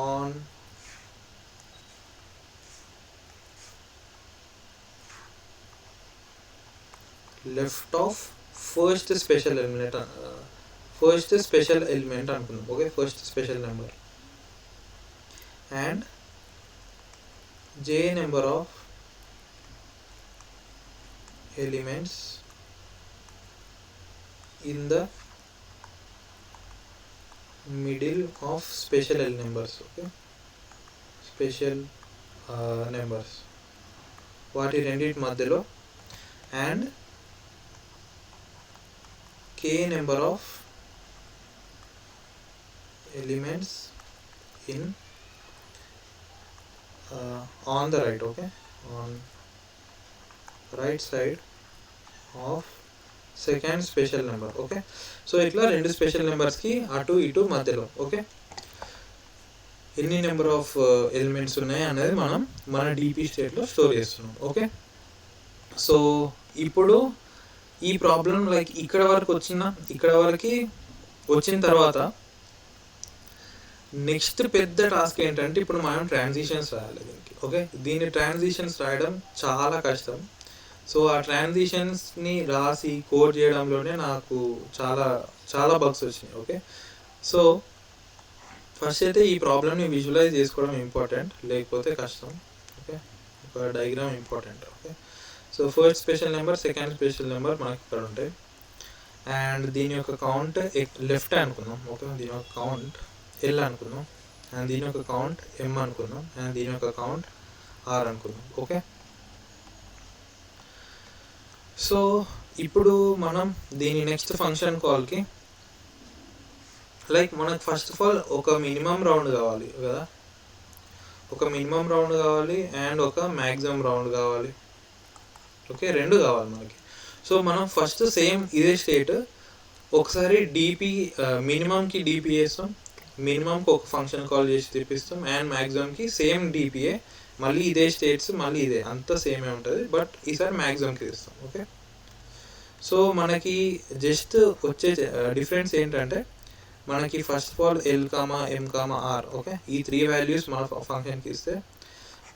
on left of first special element అనుకుందాం. Okay, first special number and j number of elements in the middle of special numbers. Okay, special numbers వాటి రెండింటి మధ్యలో, and k number of elements in on the right. Okay, on right side of second special number. Okay, so ఇట్లా 2 స్పెషల్ నెంబర్స్కి అటు ఇటు మధ్యలో ఓకే ఎన్ని నెంబర్ ఆఫ్ ఎలిమెంట్స్ ఉన్నాయి అనేది మనం మన డిపి స్టేట్లో స్టోర్ చేస్తున్నాం. ఓకే, సో ఇప్పుడు ఈ ప్రాబ్లం లైక్ ఇక్కడ వరకు వచ్చిన తర్వాత నెక్స్ట్ పెద్ద టాస్క్ ఏంటంటే ఇప్పుడు మనం ట్రాన్సిషన్స్ రాయాలి దీనికి. ఓకే, దీని ట్రాన్సిషన్స్ రాయడం చాలా కష్టం. సో ఆ ట్రాన్సిషన్స్ని రాసి కోడ్ చేయడంలోనే నాకు చాలా బగ్స్ వచ్చినాయి. ఓకే, సో ఫస్ట్ అయితే ఈ ప్రాబ్లమ్ని విజువలైజ్ చేసుకోవడం ఇంపార్టెంట్, లేకపోతే కష్టం. ఓకే, ఒక diagram important. Okay, so first special number, second special number మనకి ఇక్కడ ఉంటాయి, అండ్ దీని యొక్క కౌంట్ లెఫ్ట్ అనుకుందాం. ఓకే, దీని యొక్క కౌంట్ ఎల్ అనుకుందాం, అండ్ దీని యొక్క కౌంట్ ఎం అనుకుందాం, అండ్ దీని యొక్క కౌంట్ ఆర్ అనుకుందాం. ఓకే, సో ఇప్పుడు మనం దీని నెక్స్ట్ ఫంక్షన్ కాల్కి లైక్ మనకు ఫస్ట్ ఆఫ్ ఆల్ ఒక మినిమం రౌండ్ కావాలి కదా, ఒక మినిమం రౌండ్ కావాలి అండ్ ఒక మ్యాక్సిమం రౌండ్ కావాలి. ఓకే, 2 కావాలి మనకి. సో మనం ఫస్ట్ సేమ్ ఇదే స్టేట్ ఒకసారి డిపి మినిమంకి డిపి చేస్తాం, మినిమంకి ఒక ఫంక్షన్ కాల్ చేసి తెప్పిస్తాం, అండ్ మ్యాక్సిమంకి సేమ్ డిపిఏ, మళ్ళీ ఇదే స్టేట్స్, మళ్ళీ ఇదే అంతా సేమే ఉంటుంది, బట్ ఈసారి మ్యాక్సిమంకి తెస్తాం. ఓకే, సో మనకి జస్ట్ వచ్చే డిఫరెన్స్ ఏంటంటే మనకి first of all L comma M comma R, okay, ఈ 3 వాల్యూస్ మన ఫంక్షన్కి ఇస్తే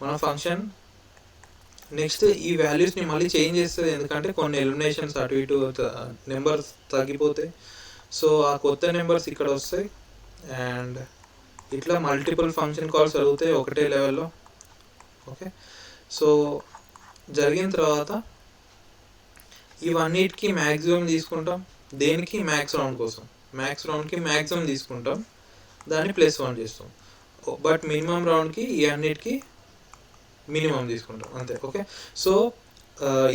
మన ఫంక్షన్ నెక్స్ట్ ఈ వాల్యూస్ని మళ్ళీ చేంజ్ చేస్తుంది, ఎందుకంటే కొన్ని ఎలిమినేషన్స్ అటు ఇటు నెంబర్స్ తగ్గిపోతాయి. సో ఆ కొత్త నెంబర్స్ ఇక్కడ వస్తాయి, అండ్ ఇట్లా మల్టిపుల్ ఫంక్షన్ కాల్స్ జరుగుతాయి ఒకటే లెవెల్లో. ఓకే, సో జరిగిన తర్వాత ఇవన్నిటికి మ్యాక్సిమం తీసుకుంటాం, దేనికి మ్యాక్స్ రౌండ్ కోసం, మ్యాక్స్ రౌండ్కి మ్యాక్సిమం తీసుకుంటాం, దాన్ని +1 చేస్తాం, బట్ మినిమం రౌండ్కి ఈ అన్నిటికీ మినిమం తీసుకుంటాం అంతే. ఓకే, సో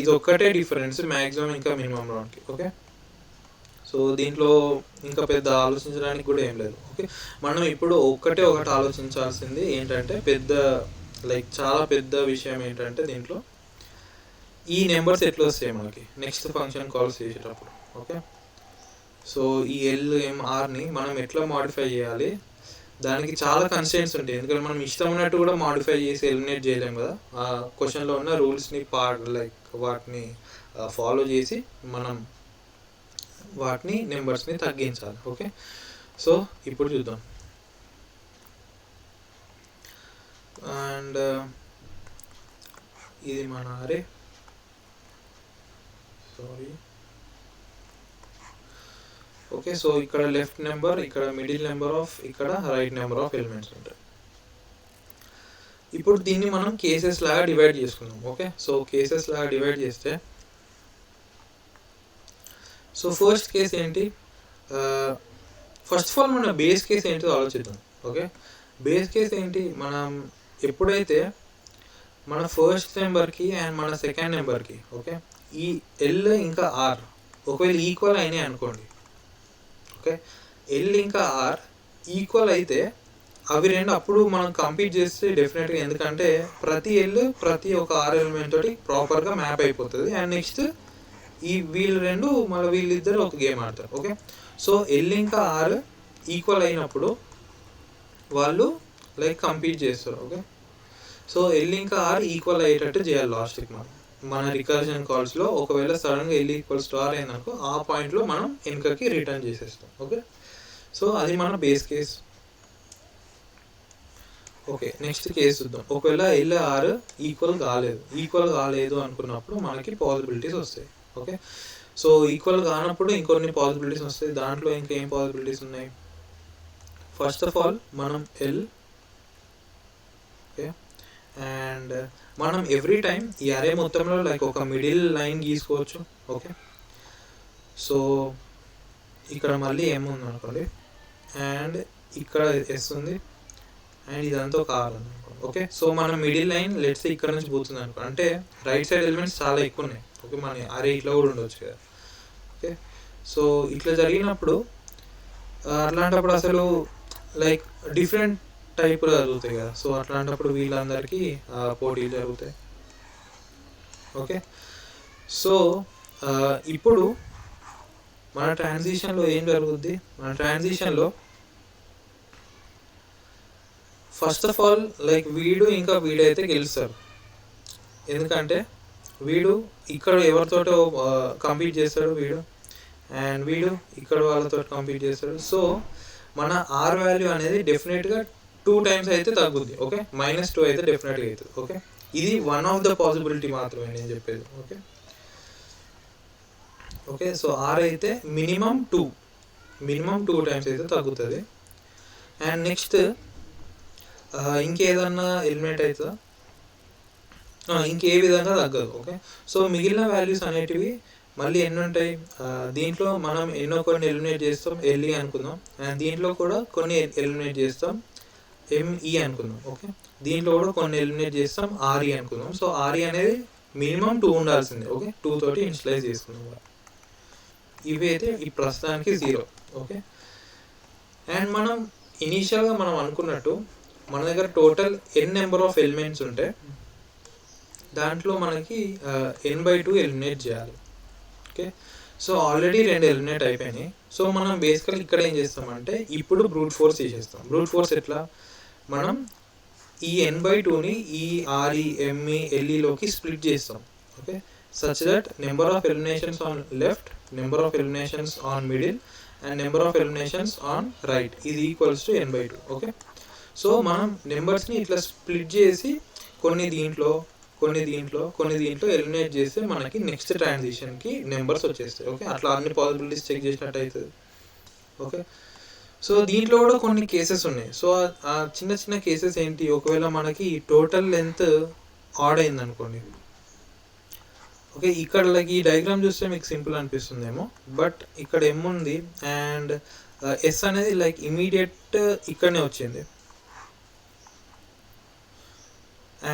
ఇది ఒక్కటే డిఫరెన్స్ మ్యాక్సిమం ఇంకా మినిమం రౌండ్కి. ఓకే, సో దీంట్లో ఇంకా పెద్ద ఆలోచించడానికి కూడా ఏం లేదు. ఓకే, మనం ఇప్పుడు ఒకటి ఆలోచించాల్సింది ఏంటంటే చాలా పెద్ద విషయం ఏంటంటే దీంట్లో ఈ నెంబర్స్ ఎట్లా వస్తాయి మనకి నెక్స్ట్ ఫంక్షన్ కాల్స్ చేసేటప్పుడు. ఓకే, సో ఈ LMRని మనం ఎట్లా మాడిఫై చేయాలి, దానికి చాలా కన్స్టెంట్స్ ఉంటాయి, ఎందుకంటే మనం ఇష్టం ఉన్నట్టు కూడా మాడిఫై చేసి ఎలిమినేట్ చేయలేము కదా. ఆ క్వశ్చన్లో ఉన్న రూల్స్ని వాటిని ఫాలో చేసి మనం వాటిని నెంబర్స్ని తగ్గించాలి. ఓకే, సో ఇప్పుడు చూద్దాం. అండ్ ఇది మన అరే సారీ. ఓకే, సో ఇక్కడ లెఫ్ట్ నెంబర్, ఇక్కడ మిడిల్ నెంబర్ ఆఫ్, ఇక్కడ రైట్ నెంబర్ ఆఫ్ ఎలిమెంట్స్ ఉంటాయి. ఇప్పుడు దీన్ని మనం కేసెస్ లాగా డివైడ్ చేసుకుందాం. ఓకే, సో కేసెస్ లాగా డివైడ్ చేస్తే సో ఫస్ట్ కేస్ ఏంటి, ఫస్ట్ ఆఫ్ ఆల్ మన బేస్ కేస్ ఏంటో ఆలోచిద్దాం. ఓకే, బేస్ కేస్ ఏంటి, మనం ఎప్పుడైతే మన ఫస్ట్ నెంబర్కి అండ్ మన సెకండ్ నెంబర్కి, ఓకే, ఈ ఎల్ ఇంకా ఆర్ ఒకవేళ ఈక్వల్ అయినాయి అనుకోండి. ఓకే, ఎల్ ఇంకా ఆర్ ఈక్వల్ అయితే అవి రెండు అప్పుడు మనం కంపీట్ చేస్తే డెఫినెట్గా, ఎందుకంటే ప్రతి ఒక ఆర్ ఎలిమెంట్ తోటి ప్రాపర్గా మ్యాప్ అయిపోతుంది, అండ్ నెక్స్ట్ వీళ్ళు వీళ్ళిద్దరు ఒక గేమ్ ఆడతారు. ఓకే, సో ఎల్ ఇంకా ఆర్ ఈక్వల్ అయినప్పుడు వాళ్ళు కంపీట్ చేస్తారు. ఓకే, సో ఎల్ ఇంకా ఆర్ ఈక్వల్ అయ్యేటట్టు చేయాలి లాస్ట్కి మన రికర్జన్ కాల్స్లో. ఒకవేళ సడన్గా ఎల్ ఈక్వల్స్ టు ఆర్ అయిందనుకో ఆ పాయింట్లో మనం వెనుకకి రిటర్న్ చేసేస్తాం. ఓకే, సో అది మన base case. Okay, next case చూద్దాం. ఒకవేళ ఎల్ ఆర్ ఈక్వల్ కాలేదు అనుకున్నప్పుడు మనకి పాసిబిలిటీస్ వస్తాయి. ఓకే, సో ఈక్వల్ కానప్పుడు ఇంకొన్ని పాసిబిలిటీస్ వస్తాయి. దాంట్లో ఇంకేం పాసిబిలిటీస్ ఉన్నాయి, ఫస్ట్ ఆఫ్ ఆల్ మనం ఎల్, ఓకే, అండ్ మనం ఎవ్రీ టైం ఈ అరే మొత్తంలో ఒక మిడిల్ లైన్ గీసుకోవచ్చు. ఓకే, సో ఇక్కడ మళ్ళీ ఎం ఉంది అనుకోండి, అండ్ ఇక్కడ ఎస్ ఉంది, అండ్ ఇదంతా ఒక ఆర్ ఉంది అనుకోండి. ఓకే, సో మనం మిడిల్ లైన్ లెట్స్ ఇక్కడ నుంచి పోతుంది అనుకో, అంటే రైట్ సైడ్ ఎలిమెంట్స్ చాలా ఎక్కువ ఉన్నాయి. ఓకే, మన అరే ఇట్లా కూడా ఉండొచ్చు కదా. ఓకే, సో ఇట్లా జరిగినప్పుడు అట్లాంటప్పుడు అసలు డిఫరెంట్ టైపులు జరుగుతాయి కదా. సో అట్లాంటప్పుడు వీళ్ళందరికీ పోటీలు జరుగుతాయి. ఓకే, సో ఇప్పుడు మన ట్రాన్సిషన్లో ఏం జరుగుద్ది, మన ట్రాన్సిషన్లో ఫస్ట్ ఆఫ్ ఆల్ వీడైతే గెలుస్తారు, ఎందుకంటే వీడు ఇక్కడ ఎవరితోటో కంపీట్ చేస్తాడు వీడు, అండ్ వీడు ఇక్కడ వాళ్ళతో కంపీట్ చేస్తాడు. సో మన ఆర్ వాల్యూ అనేది డెఫినెట్గా 2 times అయితే తగ్గుద్ది. ఓకే, -2 అయితే డెఫినెట్గా అవుతుంది. ఓకే, ఇది వన్ ఆఫ్ ద పాసిబిలిటీ మాత్రమే నేను చెప్పేది. ఓకే, ఓకే, సో ఆర్ అయితే మినిమం 2 times అయితే తగ్గుతుంది. అండ్ నెక్స్ట్ ఇంకేదన్నా ఎలిమినేట్ అవుతుందా, ఇంకే విధంగా తగ్గదు. ఓకే, సో మిగిలిన వాల్యూస్ అనేటివి మళ్ళీ ఎన్ని ఉంటాయి, దీంట్లో మనం కొన్ని ఎలిమినేట్ చేస్తాం, ఎల్ఈ అనుకుందాం, అండ్ దీంట్లో కూడా కొన్ని ఎలిమినేట్ చేస్తాం, ఎంఈ అనుకుందాం. ఓకే, దీంట్లో కూడా కొన్ని ఎలిమినేట్ చేస్తాం, ఆర్ఈ అనుకుందాం. సో ఆర్ఈ అనేది మినిమం 2 ఉండాల్సిందే. ఓకే, 2 తోటి ఇన్స్లైజ్ చేసుకుందాం. ఇవి అయితే ఈ ప్రస్తుతానికి 0. ఓకే, అండ్ మనం ఇనీషియల్గా మనం అనుకున్నట్టు మన దగ్గర total n number of elements ఉంటే దాంట్లో మనకి n/2 ఎలిమినేట్ చేయాలి. ఓకే, సో ఆల్రెడీ 2 ఎలిమినేట్ అయిపోయినాయి. సో మనం బేసికల్ ఇక్కడ ఏం చేస్తామంటే ఇప్పుడు బ్రూట్ ఫోర్స్ చేసేస్తాం. బ్రూట్ ఫోర్స్ ఎట్లా, మనం ఈ n/2ని ఈ RE ME LEలోకి స్ప్లిట్ చేస్తాం. Okay, such that number of eliminations on left, number of eliminations on middle and number of eliminations on right is equals to n/2. Okay, so మనం నెంబర్స్ని ఇట్లా స్ప్లిట్ చేసి కొన్ని దీంట్లో ఎలిమినేట్ చేస్తే మనకి నెక్స్ట్ ట్రాన్సిషన్కి నెంబర్స్ వచ్చేస్తాయి. ఓకే, అట్లా అన్ని పాసిబిలిటీస్ చెక్ చేసినట్టు అవుతుంది. ఓకే, సో దీంట్లో కూడా కొన్ని కేసెస్ ఉన్నాయి. సో ఆ చిన్న కేసెస్ ఏంటి, ఒకవేళ మనకి టోటల్ లెంత్ ఆడ్ అయింది అనుకోండి. ఓకే, ఇక్కడ లైక్ ఈ డయాగ్రామ్ చూస్తే మీకు సింపుల్ అనిపిస్తుందేమో, బట్ ఇక్కడ ఏముంది అండ్ ఎస్ అనేది లైక్ ఇమీడియట్ ఇక్కడనే వచ్చింది.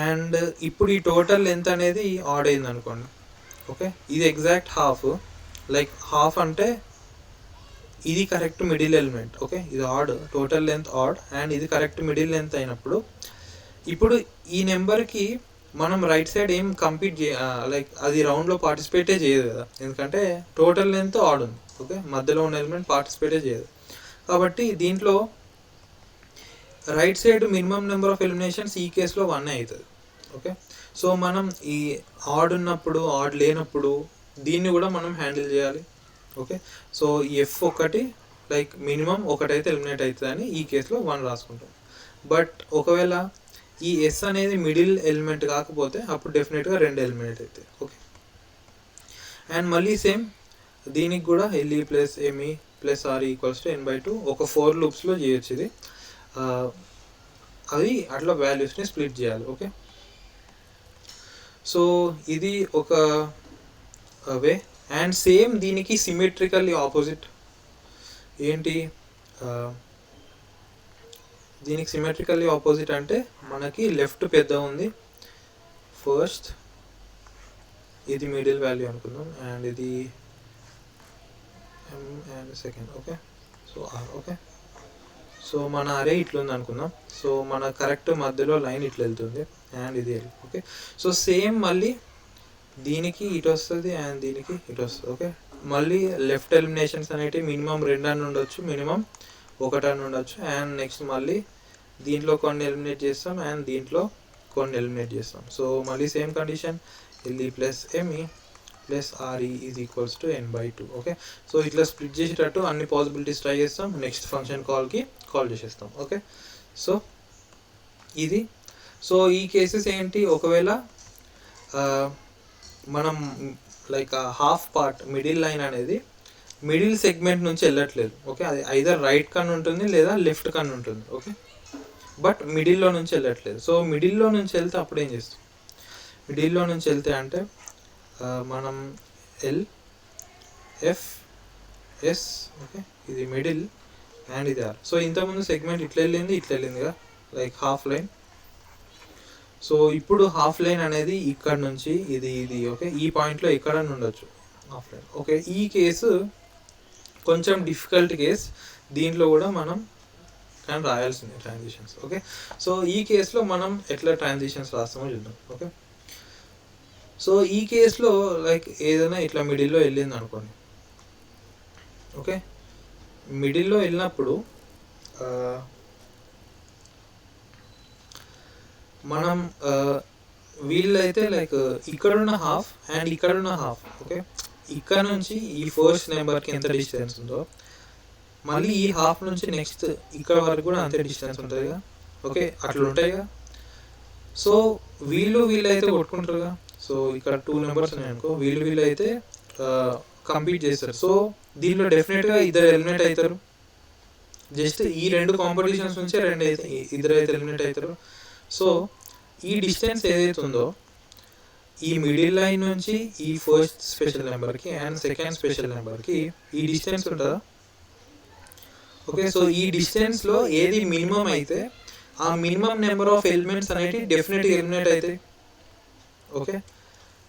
అండ్ ఇప్పుడు ఈ టోటల్ లెంత్ అనేది ఆడ్ అయింది అనుకోండి. ఓకే, ఇది ఎగ్జాక్ట్ హాఫ్, లైక్ హాఫ్ అంటే ఇది కరెక్ట్ మిడిల్ ఎలిమెంట్. ఓకే, ఇది odd, total length odd and ఇది కరెక్ట్ మిడిల్ లెంత్ అయినప్పుడు ఇప్పుడు ఈ నెంబర్కి మనం రైట్ సైడ్ ఏం కంప్లీట్ లైక్ అది రౌండ్లో పార్టిసిపేటే చేయదు కదా, ఎందుకంటే టోటల్ లెంత్ ఆడ్ ఉంది. ఓకే, మధ్యలో ఉన్న ఎలిమెంట్ పార్టిసిపేటే చేయదు కాబట్టి దీంట్లో right side minimum number of eliminations ఈ కేసులో 1 అవుతుంది. ఓకే, సో మనం ఈ ఆడ్ ఉన్నప్పుడు ఆడ్ లేనప్పుడు దీన్ని కూడా మనం హ్యాండిల్ చేయాలి. ఓకే, సో ఎఫ్ ఒకటి లైక్ మినిమం ఒకటైతే ఎలిమినేట్ అవుతుంది అని ఈ కేసులో 1 రాసుకుంటాం. బట్ ఒకవేళ ఈ ఎస్ అనేది మిడిల్ ఎలిమెంట్ కాకపోతే అప్పుడు డెఫినెట్గా 2 ఎలిమినేట్ అవుతాయి. ఓకే, అండ్ మళ్ళీ సేమ్ దీనికి కూడా LE plus ME plus RE equals to n/2 ఒక 4 లూప్స్లో చేయొచ్చు. ఇది అది అట్లా వాల్యూస్ని స్ప్లిట్ చేయాలి. ఓకే, సో ఇది ఒక వే. అండ్ సేమ్ దీనికి సిమెట్రికల్లీ ఆపోజిట్ ఏంటి, దీనికి సిమెట్రికల్లీ ఆపోజిట్ అంటే మనకి లెఫ్ట్ పెద్ద ఉంది ఫస్ట్, ఇది మిడిల్ వాల్యూ అనుకుందాం అండ్ ఇది M and second. Okay, so R. Okay, so మన అరే ఇట్లుంది అనుకుందాం. సో మన కరెక్ట్ మధ్యలో లైన్ ఇట్లా వెళ్తుంది అండ్ ఇది L. ఓకే, సో సేమ్ మళ్ళీ దీనికి ఇటు వస్తుంది అండ్ దీనికి ఇటు వస్తుంది. ఓకే, మళ్ళీ లెఫ్ట్ ఎలిమినేషన్స్ అనేవి మినిమం 2 అని ఉండొచ్చు, మినిమం 1 అని ఉండొచ్చు. అండ్ నెక్స్ట్ మళ్ళీ దీంట్లో కొన్ని ఎలిమినేట్ చేస్తాం అండ్ దీంట్లో కొన్ని ఎలిమినేట్ చేస్తాం. సో మళ్ళీ same condition LE plus ME plus RE is equals to n/2. Okay, so ఇట్లా స్ప్లిట్ చేసేటట్టు అన్ని పాసిబిలిటీస్ ట్రై చేస్తాం, నెక్స్ట్ ఫంక్షన్ కాల్ చేసేస్తాం. ఓకే, సో ఇది. సో ఈ కేసెస్ ఏంటి, ఒకవేళ మనం like half part middle line అనేది మిడిల్ సెగ్మెంట్ నుంచి వెళ్ళట్లేదు. ఓకే, అది ఐదర్ రైట్ కన్ ఉంటుంది లేదా లెఫ్ట్ కన్ ఉంటుంది. ఓకే, బట్ మిడిల్లో నుంచి వెళ్ళట్లేదు. సో మిడిల్లో నుంచి వెళ్తే అప్పుడు ఏం చేస్తాం, మిడిల్లో నుంచి వెళ్తే అంటే మనం L F S. ఓకే, ఇది మిడిల్ అండ్ ఇది R. సో ఇంతకుముందు సెగ్మెంట్ ఇట్లా వెళ్ళింది కదా, లైక్ హాఫ్ లైన్. సో ఇప్పుడు హాఫ్ లైన్ అనేది ఇక్కడ నుంచి ఇది. ఓకే, ఈ పాయింట్లో ఇక్కడ ఉండొచ్చు హాఫ్ లైన్. ఓకే, ఈ కేసు కొంచెం డిఫికల్ట్ కేస్, దీంట్లో కూడా మనం కానీ రాయాల్సిందే ట్రాన్సిషన్స్. ఓకే, సో ఈ కేసులో మనం ఎట్లా ట్రాన్సిషన్స్ రాస్తామో చూద్దాం. ఓకే, సో ఈ కేసులో లైక్ ఏదైనా ఇట్లా మిడిల్లో వెళ్ళింది అనుకోండి. ఓకే, మిడిల్లో వెళ్ళినప్పుడు మనం వీళ్ళైతే లైక్ ఇక్కడున్న హాఫ్ అండ్ ఇక్కడున్న హాఫ్. ఓకే, ఇక్కడ నుంచి ఈ ఫస్ట్ నెంబర్కి ఎంత డిస్టెన్స్ ఉందో మళ్ళీ ఈ హాఫ్ నుంచి నెక్స్ట్ ఇక్కడ వరకు కూడా అంతే డిస్టెన్స్ ఉంటుందిగా. ఓకే, అట్లా ఉంటాయిగా. సో వీళ్ళైతే కొట్టుకుంటారుగా. సో ఇక్కడ 2 నెంబర్స్ ఉన్నాయి అనుకో, వీళ్ళు అయితే కంప్లీట్ చేస్తారు. సో దీనిలో డెఫినెట్గా ఇద్దరు ఎలిమినేట్ అవుతారు. జస్ట్ ఈ 2 కాంపిటీషన్స్ నుంచే ఇద్దరు అయితే ఎలిమినేట్ అవుతారు. సో ఈ డిస్టెన్స్ ఏదైతే ఉందో ఈ మిడిల్ లైన్ నుంచి ఈ ఫస్ట్ స్పెషల్ నెంబర్కి అండ్ సెకండ్ స్పెషల్ నెంబర్కి ఈ డిస్టెన్స్ ఉంటుందా. ఓకే, సో ఈ డిస్టెన్స్లో ఏది మినిమం అయితే ఆ మినిమం నెంబర్ ఆఫ్ ఎలిమెంట్స్ అనేవి డెఫినెట్గా ఎలిమినేట్ అవుతాయి. ఓకే,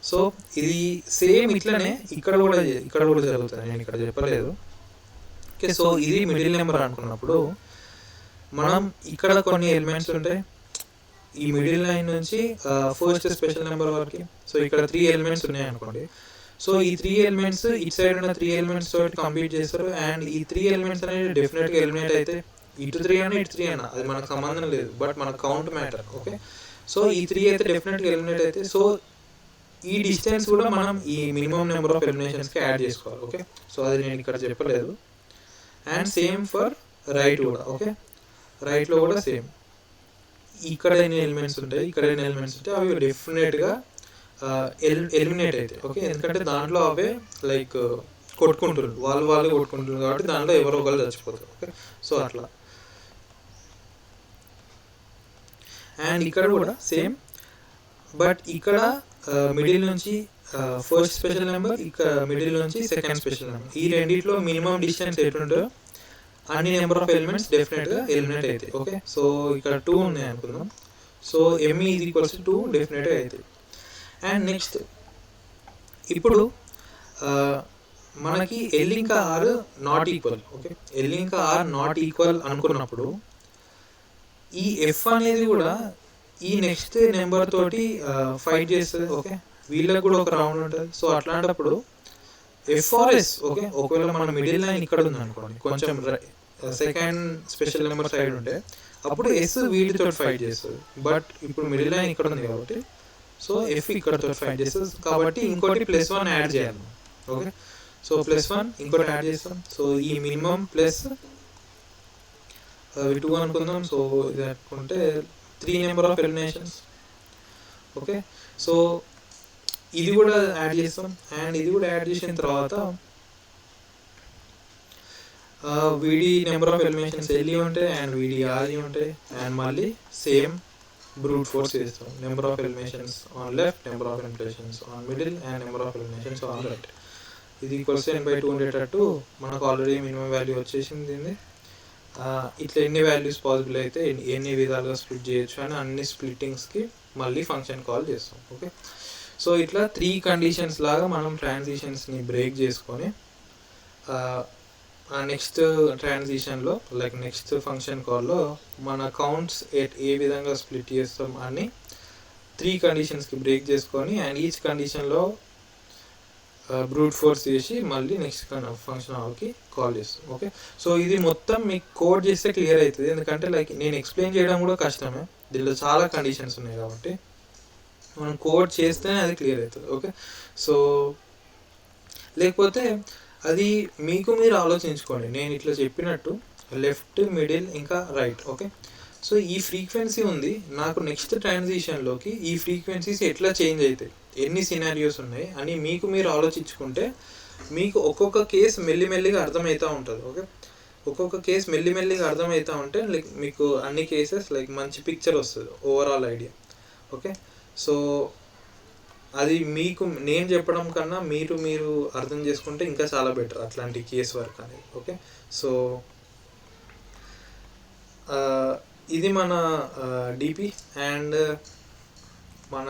సో ఇది సేమ్ ఇట్లనే ఇక్కడ కూడా జరుగుతుంది, నేను ఇక్కడ చెప్పలేదు. ఓకే, సో ఇది మిడిల్ నెంబర్ అనుకున్నప్పుడు మనం ఇక్కడ కొన్ని ఎలిమెంట్స్ ఉంటాయి ఈ మిడిల్ లైన్ నుంచి ఫస్ట్ స్పెషల్ నెంబర్ వరకు. సో ఇక్కడ 3 ఎలిమెంట్స్ ఉన్నాయి అనుకోండి. సో ఈ 3 ఎలిమెంట్స్ ఇటు సైడ్ ఉన్న 3 ఎలిమెంట్స్ తోటి కంప్లీట్ చేస్తారు. అండ్ ఈ 3 ఎలిమెంట్స్ అనేది డెఫినెట్గా ఎలిమినేట్ అయితే ఇటు 3 అన్న ఇటు 3 అన్న అది మనకు సంబంధం లేదు, బట్ మన కౌంట్ మ్యాటర్. ఓకే, సో ఈ 3 అయితే డెఫినెట్గా ఎలిమినేట్ అయితే, సో ఈ డిస్టెన్స్ కూడా మనం ఈ మినిమం నెంబర్ ఆఫ్ ఎలిమినేషన్స్కి యాడ్ చేసుకోవాలి. ఓకే, సో అది నేను ఇక్కడ చెప్పలేదు. అండ్ సేమ్ ఫర్ రైట్ కూడా. ఓకే, రైట్లో కూడా సేమ్, ఇక్కడ ఎన్ని ఎలిమెంట్స్ ఉంటాయి, ఇక్కడ ఎన్ని ఎలిమెంట్స్ ఉంటాయి, అవి డెఫినెట్గా ఎలిమినేట్ అవుతాయి. ఓకే, ఎందుకంటే దాంట్లో అవే లైక్ కొట్టుకుంటున్నారు, వాళ్ళు కొట్టుకుంటున్నారు కాబట్టి దాంట్లో ఎవరో ఒకళ్ళు చచ్చిపోతారు. ఓకే, సో అట్లా. అండ్ ఇక్కడ కూడా సేమ్, బట్ ఇక్కడ మిడిల్ నుంచి ఫస్ట్ స్పెషల్ నెంబర్, ఇక్కడ మిడిల్ నుంచి సెకండ్ స్పెషల్ నెంబర్, ఈ రెండిట్లో మినిమం డిస్టెన్స్ ఎటుంటో అన్ని నెంబర్ ఆఫ్ ఎలిమెంట్స్ డెఫినెట్గా ఎలిమినేట్ అవుతాయి. ఓకే, సో ఇక్కడ 2 ఉన్నాయి అనుకుందాం. So m is equals to 2 డెఫినెట్గా అవుతాయి. అండ్ నెక్స్ట్ ఇప్పుడు మనకి L ఇంకా R not equal. Okay, L ఇంకా R నాట్ ఈక్వల్ అనుకున్నప్పుడు ఈ F అనేది కూడా ఈ నెక్స్ట్ నెంబర్ తోటి ఫైట్ చేస్తుంది. ఓకే, వీళ్ళకి కూడా ఒక రౌండ్ ఉంటుంది. సో అట్లాంటప్పుడు FRS, ఓకే, ఒకవేళ మన మిడిల్ లైన్ ఇక్కడ ఉంది అనుకోండి, కొంచెం సెకండ్ స్పెషల్ నెంబర్ సైడ్ ఉంటే అప్పుడు S వీటితో ఫైట్ చేస్తుంది. బట్ ఇప్పుడు మిడిల్ లైన్ ఇక్కడ ఉంది కాబట్టి సో F ఇక్కడతో ఫైట్ చేస్తుంది. కాబట్టి ఇంకోటి +1 యాడ్ చేయాలి. ఓకే, సో +1 ఇంకోటి యాడ్ చేస్తాం. సో ఈ మినిమం ప్లస్ 2 అనుకుందాం. సో ఇది అనుకుంటే 3 number of eliminations. Okay, so ఇది కూడా యాడ్ చేస్తాం. అండ్ ఇది కూడా యాడ్ చేసిన తర్వాత వీడి నెంబర్ ఆఫ్ ఎలిమినేషన్స్ ఎల్ఈ ఉంటాయి అండ్ వీడి ఆర్ఈ ఉంటాయి. అండ్ మళ్ళీ సేమ్ బ్రూట్ ఫోర్స్ చేస్తాం. Number of eliminations on left, number of eliminations on middle and number of eliminations on right. ఇది n/2 ఉండేటట్టు మనకు ఆల్రెడీ మినిమం వాల్యూ వచ్చేసింది. ఇట్లా ఎన్ని వాల్యూస్ పాసిబుల్ అయితే ఎన్ని విధాలుగా స్ప్లిట్ చేయొచ్చు అని అన్ని స్ప్లిట్టింగ్స్కి మళ్ళీ ఫంక్షన్ కాల్ చేస్తాం. ఓకే, సో ఇట్లా 3 కండిషన్స్ లాగా మనం ట్రాన్సిషన్స్ని బ్రేక్ చేసుకొని నెక్స్ట్ ట్రాన్సిషన్లో లైక్ నెక్స్ట్ ఫంక్షన్ కాల్లో మన కౌంట్స్ ఏ విధంగా స్ప్లిట్ చేస్తాం అని 3 కండిషన్స్కి బ్రేక్ చేసుకొని అండ్ ఈచ్ కండిషన్లో బ్రూట్ ఫోర్స్ చేసి మళ్ళీ నెక్స్ట్ ఫంక్షన్ హాల్కి కాల్ చేస్తాం. ఓకే, సో ఇది మొత్తం మీకు కోడ్ చేస్తే క్లియర్ అవుతుంది. ఎందుకంటే లైక్ నేను ఎక్స్ప్లెయిన్ చేయడం కూడా కష్టమే, దీనిలో చాలా కండిషన్స్ ఉన్నాయి కాబట్టి మనం కోడ్ చేస్తేనే అది క్లియర్ అవుతుంది. ఓకే, సో లేకపోతే అది మీకు మీరు ఆలోచించుకోండి. నేను ఇట్లా చెప్పినట్టు లెఫ్ట్, మిడిల్ ఇంకా రైట్. ఓకే, సో ఈ ఫ్రీక్వెన్సీ ఉంది, నాకు నెక్స్ట్ ట్రాన్సిషన్లోకి ఈ ఫ్రీక్వెన్సీస్ ఎట్లా చేంజ్ అవుతాయి, ఎన్ని సినారియోస్ ఉన్నాయి అని మీకు మీరు ఆలోచించుకుంటే మీకు ఒక్కొక్క కేసు మెల్లిమెల్లిగా అర్థమవుతూ ఉంటుంది. ఓకే, ఒక్కొక్క కేసు మెల్లిమెల్లిగా అర్థమవుతూ ఉంటే లైక్ మీకు అన్ని కేసెస్ లైక్ మంచి పిక్చర్ వస్తుంది, ఓవరాల్ ఐడియా. ఓకే, సో అది మీకు నేను చెప్పడం కన్నా మీరు అర్థం చేసుకుంటే ఇంకా చాలా బెటర్ అట్లాంటి కేస్ వర్క్ అనేది. ఓకే, సో ఇది మన డిపి అండ్ మన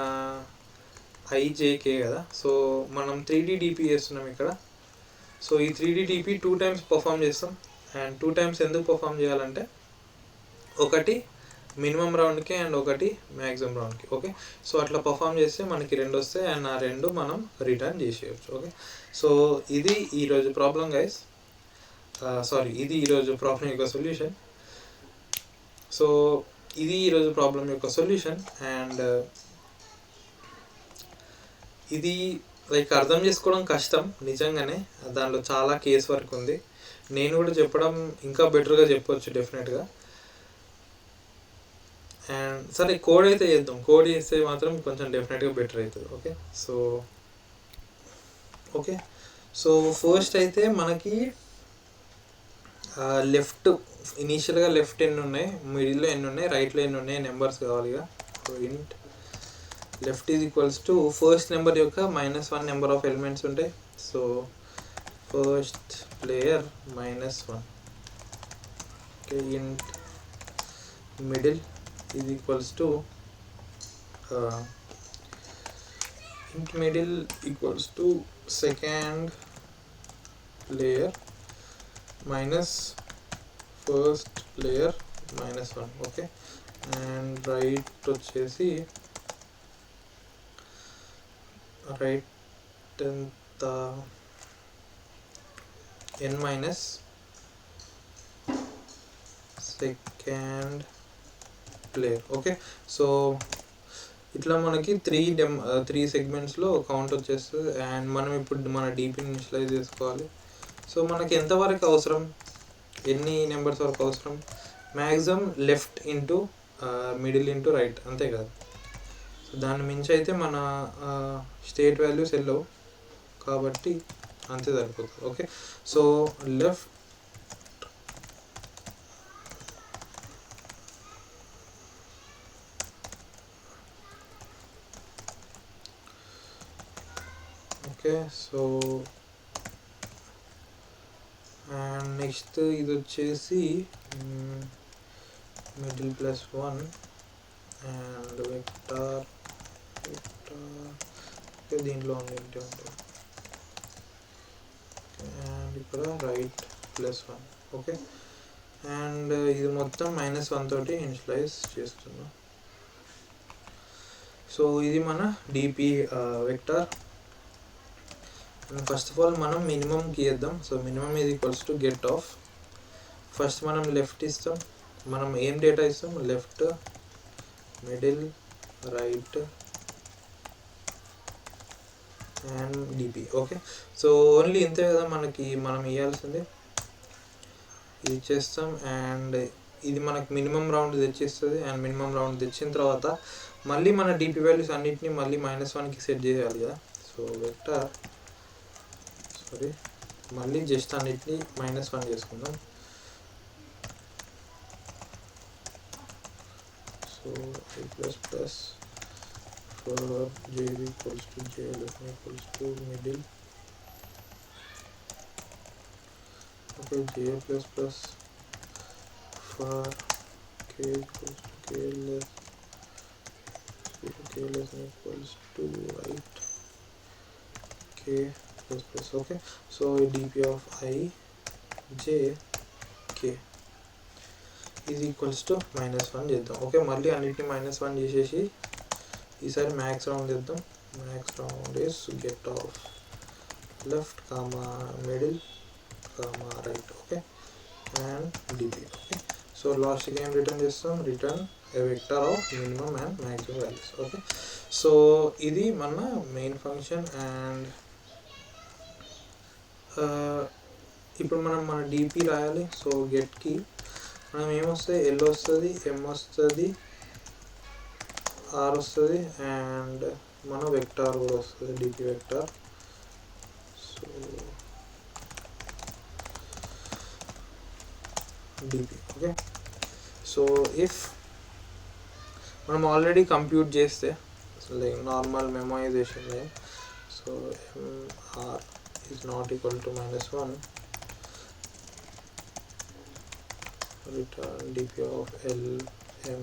ఐజేకే కదా. సో మనం 3D డిపి చేస్తున్నాం ఇక్కడ. సో ఈ 3D డిపి 2 times పర్ఫామ్ చేస్తాం. అండ్ 2 times ఎందుకు పర్ఫామ్ చేయాలంటే ఒకటి మినిమం రౌండ్కి అండ్ ఒకటి మ్యాక్సిమం రౌండ్కి. ఓకే, సో అట్లా పర్ఫామ్ చేస్తే మనకి 2 వస్తాయి అండ్ ఆ 2 మనం రిటర్న్ చేసేయచ్చు. ఓకే, సో ఇది ఈరోజు ప్రాబ్లం గైస్. ఇది ఈరోజు ప్రాబ్లం యొక్క సొల్యూషన్. సో ఇది ఈరోజు ప్రాబ్లం యొక్క సొల్యూషన్. అండ్ ఇది లైక్ అర్థం చేసుకోవడం కష్టం నిజంగానే, దానిలో చాలా కేస్ వర్క్ ఉంది. నేను కూడా చెప్పడం ఇంకా బెటర్గా చెప్పవచ్చు డెఫినెట్గా. అండ్ సరే కోడ్ అయితే చేద్దాం, కోడ్ చేస్తే మాత్రం కొంచెం డెఫినెట్గా బెటర్ అవుతుంది. ఓకే, సో ఫస్ట్ అయితే మనకి లెఫ్ట్ ఇనీషియల్గా లెఫ్ట్ ఎన్ని ఉన్నాయి, మిడిల్లో ఎన్ని ఉన్నాయి, రైట్లో ఎన్ని ఉన్నాయి నెంబర్స్ కావాలిగా. So int left is equals to first number యొక్క -1 నెంబర్ ఆఫ్ ఎలిమెంట్స్ ఉంటాయి. So first player -1. Okay, int middle is equals to int middle equals to second player minus first player -1. Okay, and right వచ్చేసి right the n minus second player. Okay, so ఇట్లా మనకి త్రీ సెగ్మెంట్స్లో కౌంట్ వచ్చేస్తుంది. అండ్ మనం ఇప్పుడు మన డీపీని ఇనిషియలైజ్ చేసుకోవాలి. సో మనకి ఎంతవరకు అవసరం, ఎన్ని నెంబర్స్ వరకు అవసరం, maximum left into middle into right, అంతే కదా. సో దాన్ని మించి అయితే మన స్టేట్ వాల్యూస్ వెళ్ళవు కాబట్టి అంతే సరిపోతుంది. Okay, so left okay, so and next ఇది వచ్చేసి మిడిల్ ప్లస్ 1 అండ్ వెక్టార్ దీంట్లో ఏంటి ఉంటుంది అండ్ ఇక్కడ రైట్ ప్లస్ 1. ఓకే, అండ్ ఇది మొత్తం -1 తోటి ఇనిషియలైజ్ చేస్తున్నాం. సో ఇది మన DP vector. First of all మనం మినిమం గీద్దాం. So minimum is equals to get off. First మనం లెఫ్ట్ ఇస్తాం, మనం ఏం డేటా ఇస్తాం, left, middle, right and DP. Okay, so only ఇంతే కదా మనకి మనం ఇవ్వాల్సింది. ఇది చేస్తాం అండ్ ఇది మనకు మినిమం రౌండ్ తెచ్చిస్తుంది. అండ్ మినిమం రౌండ్ తెచ్చిన తర్వాత మళ్ళీ మన డిపి వాల్యూస్ అన్నిటిని మళ్ళీ -1కి సెట్ చేయాలి కదా. సో వెక్టార్ మళ్ళీ జస్ట్ అన్నిటిని -1 చేసుకుందాం. So i plus plus for j equals to j equals to middle. Okay, j plus plus for k equals to k less equals to right k plus plus. Okay, so DP of i j k is equals to -1 చేద్దాం. ఓకే, మళ్ళీ అన్నిటిని -1 చేసేసి ఈసారి మ్యాక్స్ రౌండ్ చేద్దాం. Max round is get off left comma middle comma right. Okay, and DP. Okay, so లాస్ట్కి ఏం రిటర్న్ చేస్తాం, return A vector of minimum and maximum values. Okay, so ఇది మన మెయిన్ ఫంక్షన్. అండ్ ఇప్పుడు మనం మన డిపి రాయాలి. సో గెట్కి మనం ఏమొస్తుంది, ఎల్ వస్తుంది, ఎం వస్తుంది, ఆర్ వస్తుంది అండ్ మన వెక్టార్ కూడా వస్తుంది, DP vector. So DP. Okay, so if మనం ఆల్రెడీ కంప్యూట్ చేస్తే like normal memorization, so R is not equal to -1, return dp of l m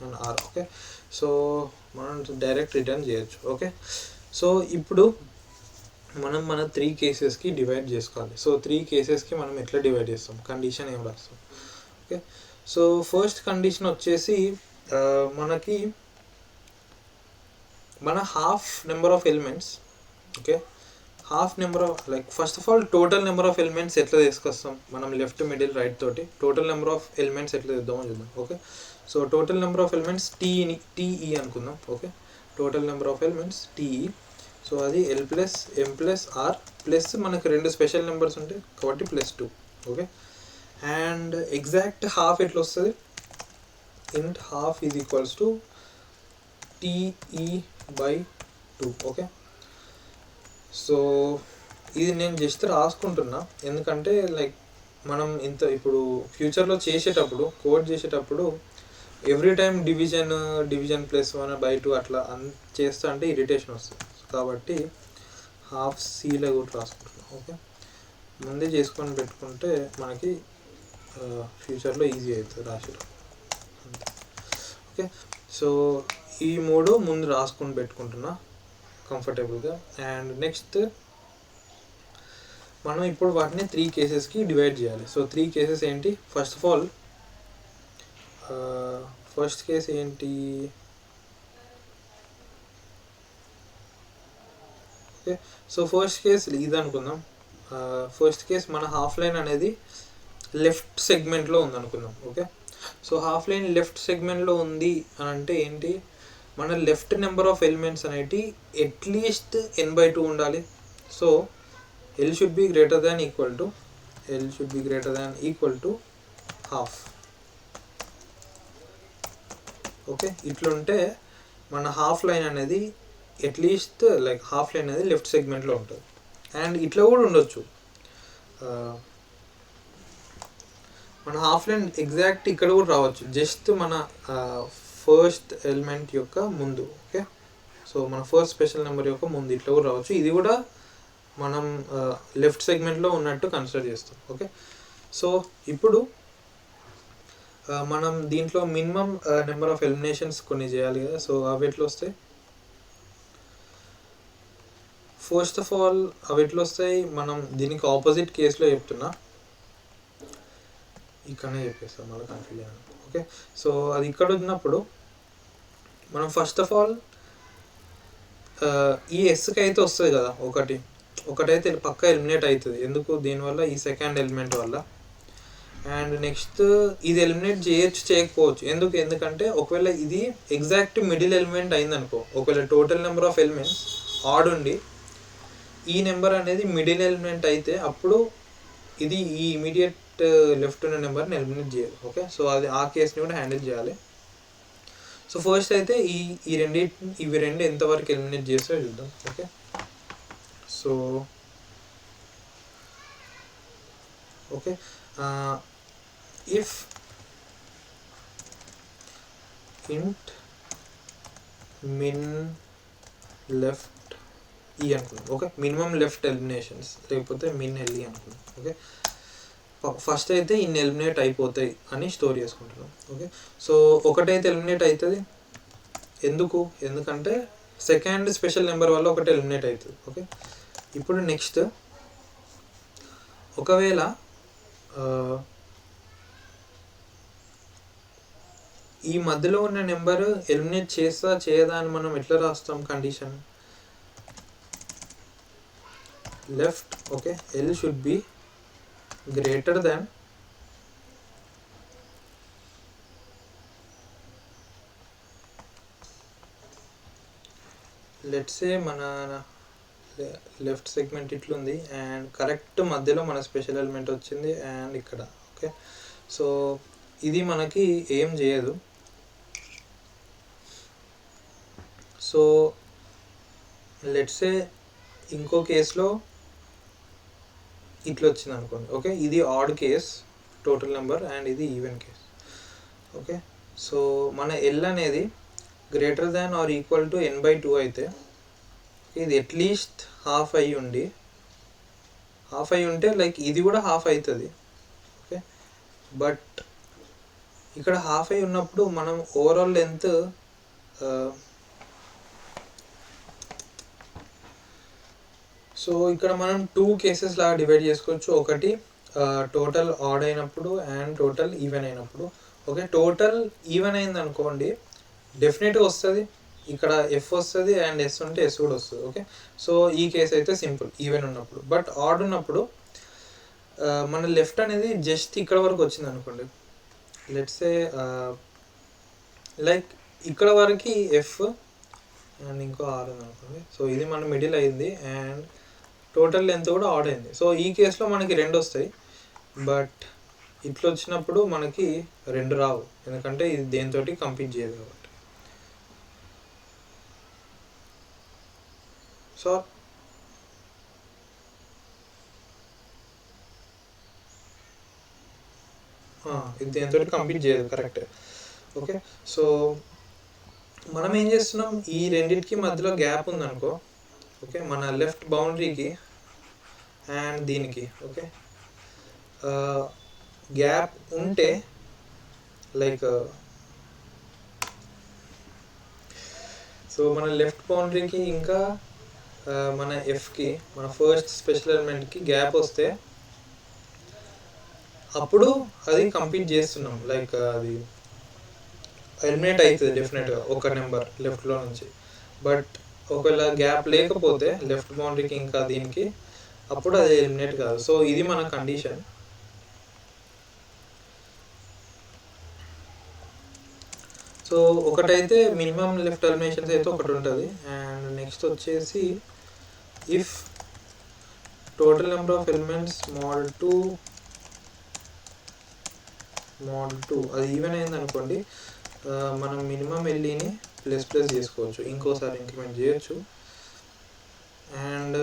and r. Okay, so మనం డైరెక్ట్ రిటర్న్ చేయొచ్చు. ఓకే, సో ఇప్పుడు మనం మన 3 కేసెస్కి డివైడ్ చేసుకోవాలి. సో 3 కేసెస్కి మనం ఎట్లా డివైడ్ చేస్తాం, కండిషన్ ఏం రాస్తాం. ఓకే, సో ఫస్ట్ కండిషన్ వచ్చేసి మనకి మన half number of elements. Okay, half number of like first of all total number of elements ఎట్లా తీసుకొస్తాం మనం లెఫ్ట్ మిడిల్ రైట్ తోటి టోటల్ నెంబర్ ఆఫ్ ఎలిమెంట్స్ ఎట్లా తెద్దామో చూద్దాం. Okay, so total number of elements TE అనుకుందాం. Okay, total number of elements TE. So అది L plus M plus R plus మనకు 2 స్పెషల్ నెంబర్స్ ఉంటాయి కాబట్టి +2. ఓకే, అండ్ ఎగ్జాక్ట్ హాఫ్ ఎట్లా వస్తుంది, int half is equals to te/2. Okay, so ఇది నేను జస్ట్ రాసుకుంటున్నా ఎందుకంటే లైక్ మనం ఇప్పుడు ఫ్యూచర్లో చేసేటప్పుడు కోడ్ చేసేటప్పుడు ఎవ్రీ టైం డివిజన్ +1/2 అట్లా చేస్తా అంటే ఇరిటేషన్ వస్తుంది కాబట్టి హాఫ్ సీలో కూడా రాసుకుంటున్నాం. ఓకే, ముందే చేసుకొని పెట్టుకుంటే మనకి ఫ్యూచర్లో ఈజీ అవుతుంది రాసేటప్పుడు. ఓకే, సో ఈ 3 ముందు రాసుకొని పెట్టుకుంటున్నా కంఫర్టబుల్గా. అండ్ నెక్స్ట్ మనం ఇప్పుడు వాటిని 3 కేసెస్కి డివైడ్ చేయాలి. సో 3 కేసెస్ ఏంటి, first of all first case ఏంటి, ఓకే, సో ఫస్ట్ కేస్ ఇది అనుకుందాం. ఫస్ట్ కేస్ మన హాఫ్ లైన్ అనేది లెఫ్ట్ సెగ్మెంట్లో ఉంది అనుకుందాం. Okay, so half line left సెగ్మెంట్లో ఉంది అని అంటే ఏంటి, మన లెఫ్ట్ నెంబర్ ఆఫ్ ఎలిమెంట్స్ అనేటి అట్లీస్ట్ n/2 ఉండాలి. So L should be greater than equal to half. Okay, ఇట్లుంటే మన హాఫ్ లైన్ అనేది అట్లీస్ట్ లైక్ హాఫ్ లైన్ అనేది లెఫ్ట్ సెగ్మెంట్లో ఉంటుంది. అండ్ ఇట్లా కూడా ఉండొచ్చు, మన హాఫ్ లైన్ ఎగ్జాక్ట్ ఇక్కడ కూడా రావచ్చు, జస్ట్ మన ఫస్ట్ ఎలిమెంట్ యొక్క ముందు. ఓకే, సో మన ఫస్ట్ స్పెషల్ నెంబర్ యొక్క ముందు ఇట్లా కూడా రావచ్చు. ఇది కూడా మనం లెఫ్ట్ సెగ్మెంట్లో ఉన్నట్టు కన్సిడర్ చేస్తాం. ఓకే, సో ఇప్పుడు మనం దీంట్లో మినిమం నెంబర్ ఆఫ్ ఎలిమినేషన్స్ కొన్ని చేయాలి కదా. సో అవి ఎట్లా వస్తాయి, ఫస్ట్ ఆఫ్ ఆల్ అవి ఎట్లా వస్తాయి, మనం దీనికి ఆపోజిట్ కేసులో చెప్తున్నా, ఇక్కడనే చెప్పేస్తాం మళ్ళీ కన్ఫ్యూజ్ అయ్యాను. ఓకే, సో అది ఇక్కడ ఉన్నప్పుడు మనం ఫస్ట్ ఆఫ్ ఆల్ ఈ ఎస్కి అయితే వస్తుంది కదా, ఒకటైతే పక్క ఎలిమినేట్ అవుతుంది. ఎందుకు, దీనివల్ల ఈ సెకండ్ ఎలిమెంట్ వల్ల. అండ్ నెక్స్ట్ ఇది ఎలిమినేట్ చేయకపోవచ్చు. ఎందుకంటే ఒకవేళ ఇది ఎగ్జాక్ట్ మిడిల్ ఎలిమెంట్ అయిందనుకో, ఒకవేళ total number of elements odd ఉండి ఈ నెంబర్ అనేది మిడిల్ ఎలిమెంట్ అయితే అప్పుడు ఇది ఈ ఇమీడియట్ లెఫ్ట్ ఉన్న నెంబర్ని ఎలిమినేట్ చేయదు. ఓకే, సో అది ఆ కేస్ని కూడా హ్యాండిల్ చేయాలి. సో ఫస్ట్ అయితే ఇవి రెండు ఎంతవరకు ఎలిమినేట్ చేస్తే చూద్దాం. Okay, so if int min left e అనుకుందాం. ఓకే, మినిమం లెఫ్ట్ ఎలిమినేషన్స్ లేకపోతే మిన్ ఎల్ఈ అనుకుందాం. ఓకే, ఫస్ట్ అయితే ఇన్ని ఎలిమినేట్ అయిపోతాయి అని స్టోర్ చేసుకుంటున్నాం. ఓకే, సో ఒకటైతే ఎలిమినేట్ అవుతుంది. ఎందుకంటే సెకండ్ స్పెషల్ నెంబర్ వల్ల ఒకటి ఎలిమినేట్ అవుతుంది. ఓకే, ఇప్పుడు నెక్స్ట్ ఒకవేళ ఈ మధ్యలో ఉన్న నెంబర్ ఎలిమినేట్ చేయదా అని మనం ఎట్లా రాస్తాం condition, left. Okay, L should be greater than let's say మన లెఫ్ట్ సెగ్మెంట్ ఇట్లుంది అండ్ కరెక్ట్ మధ్యలో మన స్పెషల్ ఎలిమెంట్ వచ్చింది అండ్ ఇక్కడ. ఓకే, సో ఇది మనకి ఏం చేయదు. సో లెట్స్ సే ఇంకో కేసులో ఇట్లా వచ్చింది అనుకోండి. ఓకే, ఇది odd case total number and ఇది ఈవెన్ కేస్. ఓకే, సో మన L అనేది greater than or equal to n/2 అయితే ఇది అట్లీస్ట్ హాఫ్ అయి ఉంటే లైక్ ఇది కూడా హాఫ్ అవుతుంది. ఓకే, బట్ ఇక్కడ హాఫ్ అయి ఉన్నప్పుడు మనం ఓవరాల్ లెంత్ సో ఇక్కడ మనం 2 కేసెస్ లాగా డివైడ్ చేసుకోవచ్చు. ఒకటి టోటల్ ఆడ్ అయినప్పుడు అండ్ టోటల్ ఈవెన్ అయినప్పుడు. ఓకే, టోటల్ ఈవెన్ అయింది అనుకోండి డెఫినెట్గా వస్తుంది, ఇక్కడ F వస్తుంది అండ్ S ఉంటే S కూడా వస్తుంది. ఓకే, సో ఈ కేసు అయితే సింపుల్ ఈవెన్ ఉన్నప్పుడు. బట్ ఆడ్ ఉన్నప్పుడు మన లెఫ్ట్ అనేది జస్ట్ ఇక్కడ వరకు వచ్చింది అనుకోండి. లెట్స్ సే లైక్ ఇక్కడ వరకు F అండ్ ఇంకో R ఉంది అనుకోండి. సో ఇది మన మిడిల్ అయింది అండ్ టోటల్ లెంత్ కూడా ఆడ్ అయింది. సో ఈ కేసులో మనకి 2 వస్తాయి. బట్ ఇట్లా వచ్చినప్పుడు మనకి 2 రావు, ఎందుకంటే ఇది దేనితోటి కంపీట్ చేయదు కాబట్టి. సో ఇది దేనితో కంపీట్ చేయదు, కరెక్ట్. ఓకే, సో మనం ఏం చేస్తున్నాం, ఈ రెండింటికి మధ్యలో గ్యాప్ ఉందనుకో. ఓకే, మన లెఫ్ట్ బౌండరీకి అండ్ దీనికి. ఓకే, గ్యాప్ ఉంటే లైక్ సో మన లెఫ్ట్ బౌండరీకి ఇంకా మన ఎఫ్కి మన ఫస్ట్ స్పెషల్ ఎలిమెంట్కి గ్యాప్ వస్తే అప్పుడు అది కంప్లీట్ చేస్తున్నాం, లైక్ అది ఎలిమినేట్ అవుతుంది డెఫినెట్గా ఒక నెంబర్ లెఫ్ట్లో నుంచి. బట్ ఒకవేళ గ్యాప్ లేకపోతే లెఫ్ట్ బౌండరీకి ఇంకా దీనికి, అప్పుడు అది ఎలిమినేట్ కాదు. సో ఇది మన కండిషన్. సో ఒకటైతే మినిమం లెఫ్ట్ ఎలిమినేషన్స్ అయితే ఒకటి ఉంటుంది. అండ్ నెక్స్ట్ వచ్చేసి if total number of elements mod 2 అది ఈవెన్ అయింది అనుకోండి, మనం మినిమం ఎల్ఈని ప్లస్ చేసుకోవచ్చు, ఇంకోసారి ఇంక్రిమెంట్ చేయొచ్చు. అండ్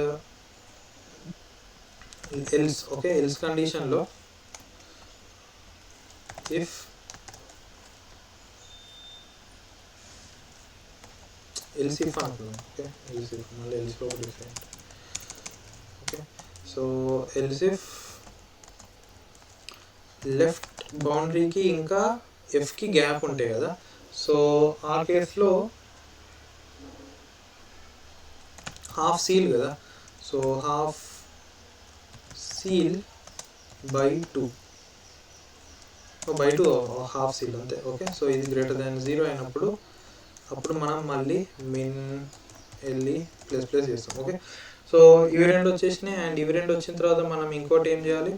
ఎల్స్ ఓకే, ఎల్స్ కండిషన్లో ఇఫ్ ఎల్సిఫ్ అనుకున్నాం. ఓకే, ఎల్సిఫ్ మళ్ళీ ఎల్సిఫ్ ఒక different. Okay, so elif left బౌండరీకి ఇంకా ఎఫ్కి గ్యాప్ ఉంటాయి కదా, సో ఆ కేసులో హాఫ్ సీల్ కదా, so half ceil by 2 half ceil అంతే. ఓకే, సో ఇది గ్రేటర్ దాన్ 0 అయినప్పుడు అప్పుడు మనం మళ్ళీ మిన్ ఎల్ఈ ప్లస్ చేస్తాం. ఓకే, సో ఇవి రెండు వచ్చేసినాయి. అండ్ ఇవి రెండు వచ్చిన తర్వాత మనం ఇంకోటి ఏం చేయాలి,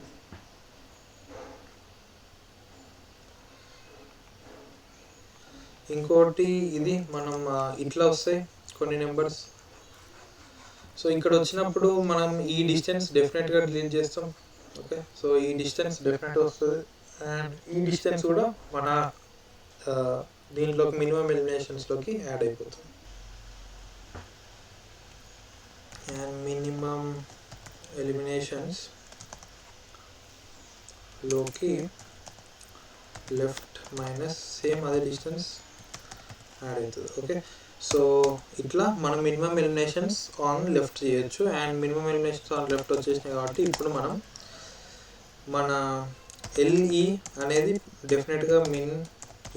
ఇంకోటి ఇది మనం ఇట్లా వస్తాయి కొన్ని నెంబర్స్. సో ఇక్కడ వచ్చినప్పుడు మనం ఈ డిస్టెన్స్ డెఫినెట్గా డిలీట్ చేస్తాం. ఓకే, సో ఈ డిస్టెన్స్ డెఫినెట్ వస్తుంది. అండ్ ఈ డిస్టెన్స్ కూడా మన దీంట్లోకి మినిమం ఎలిమినేషన్స్లోకి యాడ్ అయిపోతుంది. అండ్ మినిమం ఎలిమినేషన్స్ లోకి లెఫ్ట్ మైనస్ సేమ్ అదే డిస్టెన్స్ యాడ్ అవుతుంది. ఓకే, సో ఇట్లా మనం మినిమం ఎలిమినేషన్స్ ఆన్ లెఫ్ట్ చేయొచ్చు. And minimum eliminations on left వచ్చేసినాయి కాబట్టి ఇప్పుడు మనం మన ఎల్ఈ అనేది డెఫినెట్గా మిన్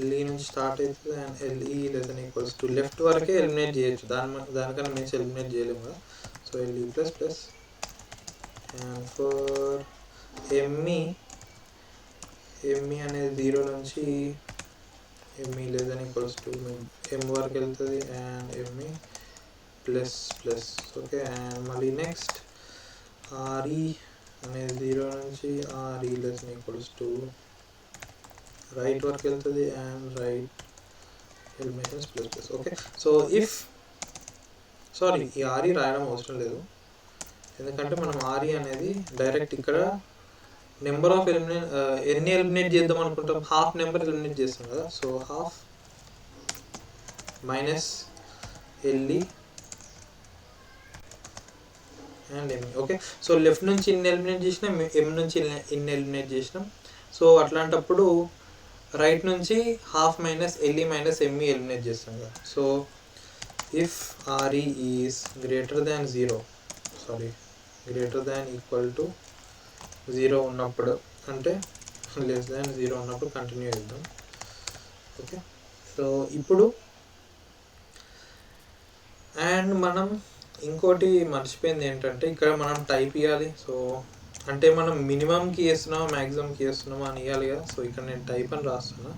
ఎల్ఈ నుంచి స్టార్ట్ అవుతుంది. అండ్ ఎల్ఈ > లెఫ్ట్ వరకే ఎలిమినేట్ చేయొచ్చు, దానికన్నా మించి ఎలిమినేట్ చేయలేము కదా. So LE plus and for ME అనేది 0 నుంచి ఎంఈ m వరకు వెళ్తుంది. And ME plus. Okay, and మళ్ళీ నెక్స్ట్ ఆర్ఈ అనేది 0 నుంచి ఆర్ఈ రైట్ వరకు వెళ్తుంది. And right eliminations plus. Okay, so if ఈ ఆర్ఈ రాయడం అవసరం లేదు, ఎందుకంటే మనం ఆర్ఈ అనేది డైరెక్ట్ ఇక్కడ నెంబర్ ఆఫ్ ఎన్ని ఎలిమినేట్ చేద్దాం అనుకుంటాం, హాఫ్ నెంబర్ ఎలిమినేట్ చేస్తాం కదా. So half minus LE and ME. Okay, so left నుంచి ఇన్ని ఎలిమినేట్ చేసినాం, ఎం నుంచి ఇన్ని ఎలిమినేట్ చేసినాం. సో అట్లాంటప్పుడు రైట్ నుంచి half minus LE minus ME eliminate చేస్తాం కదా. So if RE is greater than equal to 0 ఉన్నప్పుడు, అంటే లెస్ దాన్ 0 ఉన్నప్పుడు కంటిన్యూ చేద్దాం. ఓకే, సో ఇప్పుడు అండ్ మనం ఇంకోటి మర్చిపోయింది ఏంటంటే ఇక్కడ మనం టైప్ ఇవ్వాలి. సో అంటే మనం మినిమంకి వేస్తున్నామా మ్యాక్సిమంకి వేస్తున్నామా అని ఇవ్వాలి కదా. సో ఇక్కడ నేను టైప్ అని రాస్తున్నా.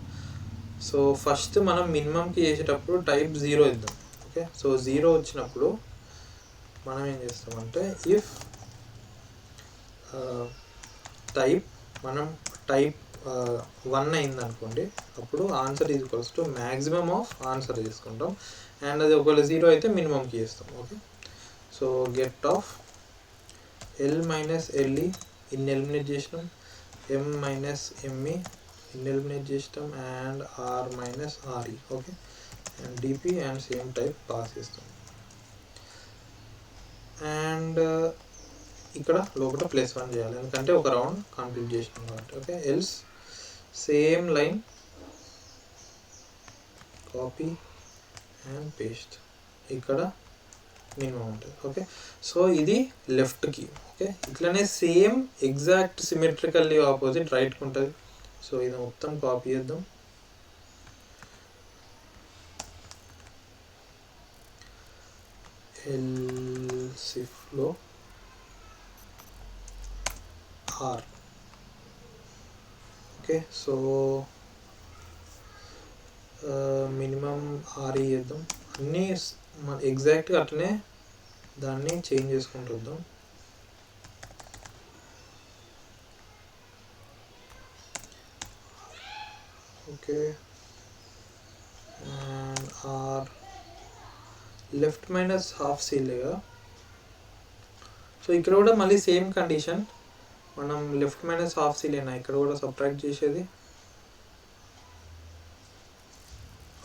సో ఫస్ట్ మనం మినిమంకి చేసేటప్పుడు టైప్ 0 ఇద్దాం. ఓకే, సో 0 వచ్చినప్పుడు మనం ఏం చేస్తామంటే ఇఫ్ టైప్ 1 అయింది అనుకోండి, అప్పుడు answer equals to maximum of answer తీసుకుంటాం. అండ్ అది ఒకవేళ 0 అయితే మినిమంకి చేస్తాం. Okay, so get of L minus LE ఇన్ని ఎలిమినేట్ చేసినాం, ఎం మైనస్ ఎంఈ ఇన్ని ఎలిమినేట్ చేసినాం, and R minus RE. Okay, and DP and same type pass చేస్తాం. అండ్ ఇక్కడ లోపల +1 చేయాలి, ఎందుకంటే ఒక రౌండ్ కంప్లీట్ చేసినాం కాబట్టి. Okay, else same line copy and paste, ఇక్కడ మినిమం ఉంటుంది. ఓకే, సో ఇది లెఫ్ట్కి. ఓకే, ఇట్లనే సేమ్ ఎగ్జాక్ట్ సిమెట్రికల్లీ ఆపోజిట్ రైట్కి ఉంటుంది. సో ఇది మొత్తం కాపీ చేద్దాం. ఎల్సిఫ్లో R. Okay, so minimum RE చేద్దాం. అన్నీ ఎగ్జాక్ట్గా అట్లనే దాన్ని చేంజ్ చేసుకుంటూ వద్దాం. Okay, R left minus half సీలేగా. సో ఇక్కడ కూడా మళ్ళీ సేమ్ కండిషన్, మనం లెఫ్ట్ మైనస్ హాఫ్ సీలేనా ఇక్కడ కూడా సబ్ట్రాక్ట్ చేసేది.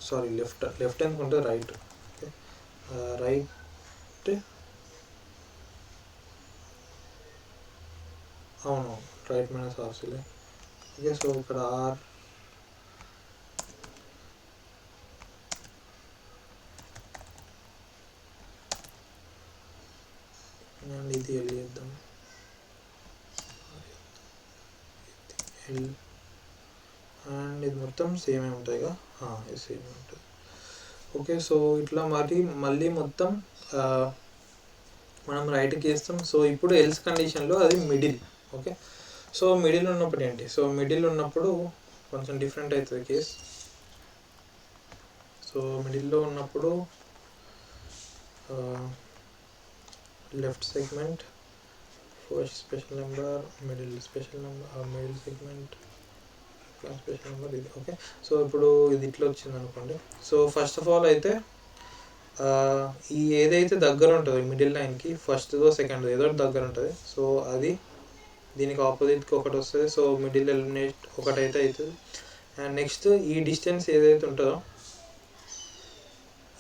సారీ లెఫ్ట్ అనుకుంటే రైట్. ఓకే, రైట్, అవును రైట్ మైనస్ హాఫ్ సీలే. ఓకే, సో ఇక్కడ ఆర్ అండ్ ఇది ఎల్ చేద్దాం, ఎల్ అండ్ ఇది మొత్తం సేమే ఉంటాయిగా, ఇది సేమే ఉంటుంది. ఓకే, సో ఇట్లా మళ్ళీ మొత్తం మనం రైట్కి చేస్తాం. సో ఇప్పుడు ఎల్స్ కండిషన్లో అది మిడిల్. ఓకే, సో మిడిల్ ఉన్నప్పుడు ఏంటి, సో మిడిల్ ఉన్నప్పుడు కొంచెం డిఫరెంట్ అవుతుంది కేస్. సో మిడిల్లో ఉన్నప్పుడు left segment first special number, middle special number, middle segment special number ఇది. ఓకే, సో ఇప్పుడు ఇది ఇట్లా వచ్చింది అనుకోండి. సో ఫస్ట్ ఆఫ్ ఆల్ అయితే ఈ ఏదైతే దగ్గర ఉంటుంది మిడిల్ లైన్కి, ఫస్ట్దో సెకండ్ ఏదో దగ్గర ఉంటుంది. సో అది దీనికి ఆపోజిట్కి ఒకటి వస్తుంది. సో మిడిల్ ఎలిమినేట్ ఒకటైతే అవుతుంది. అండ్ నెక్స్ట్ ఈ డిస్టెన్స్ ఏదైతే ఉంటుందో,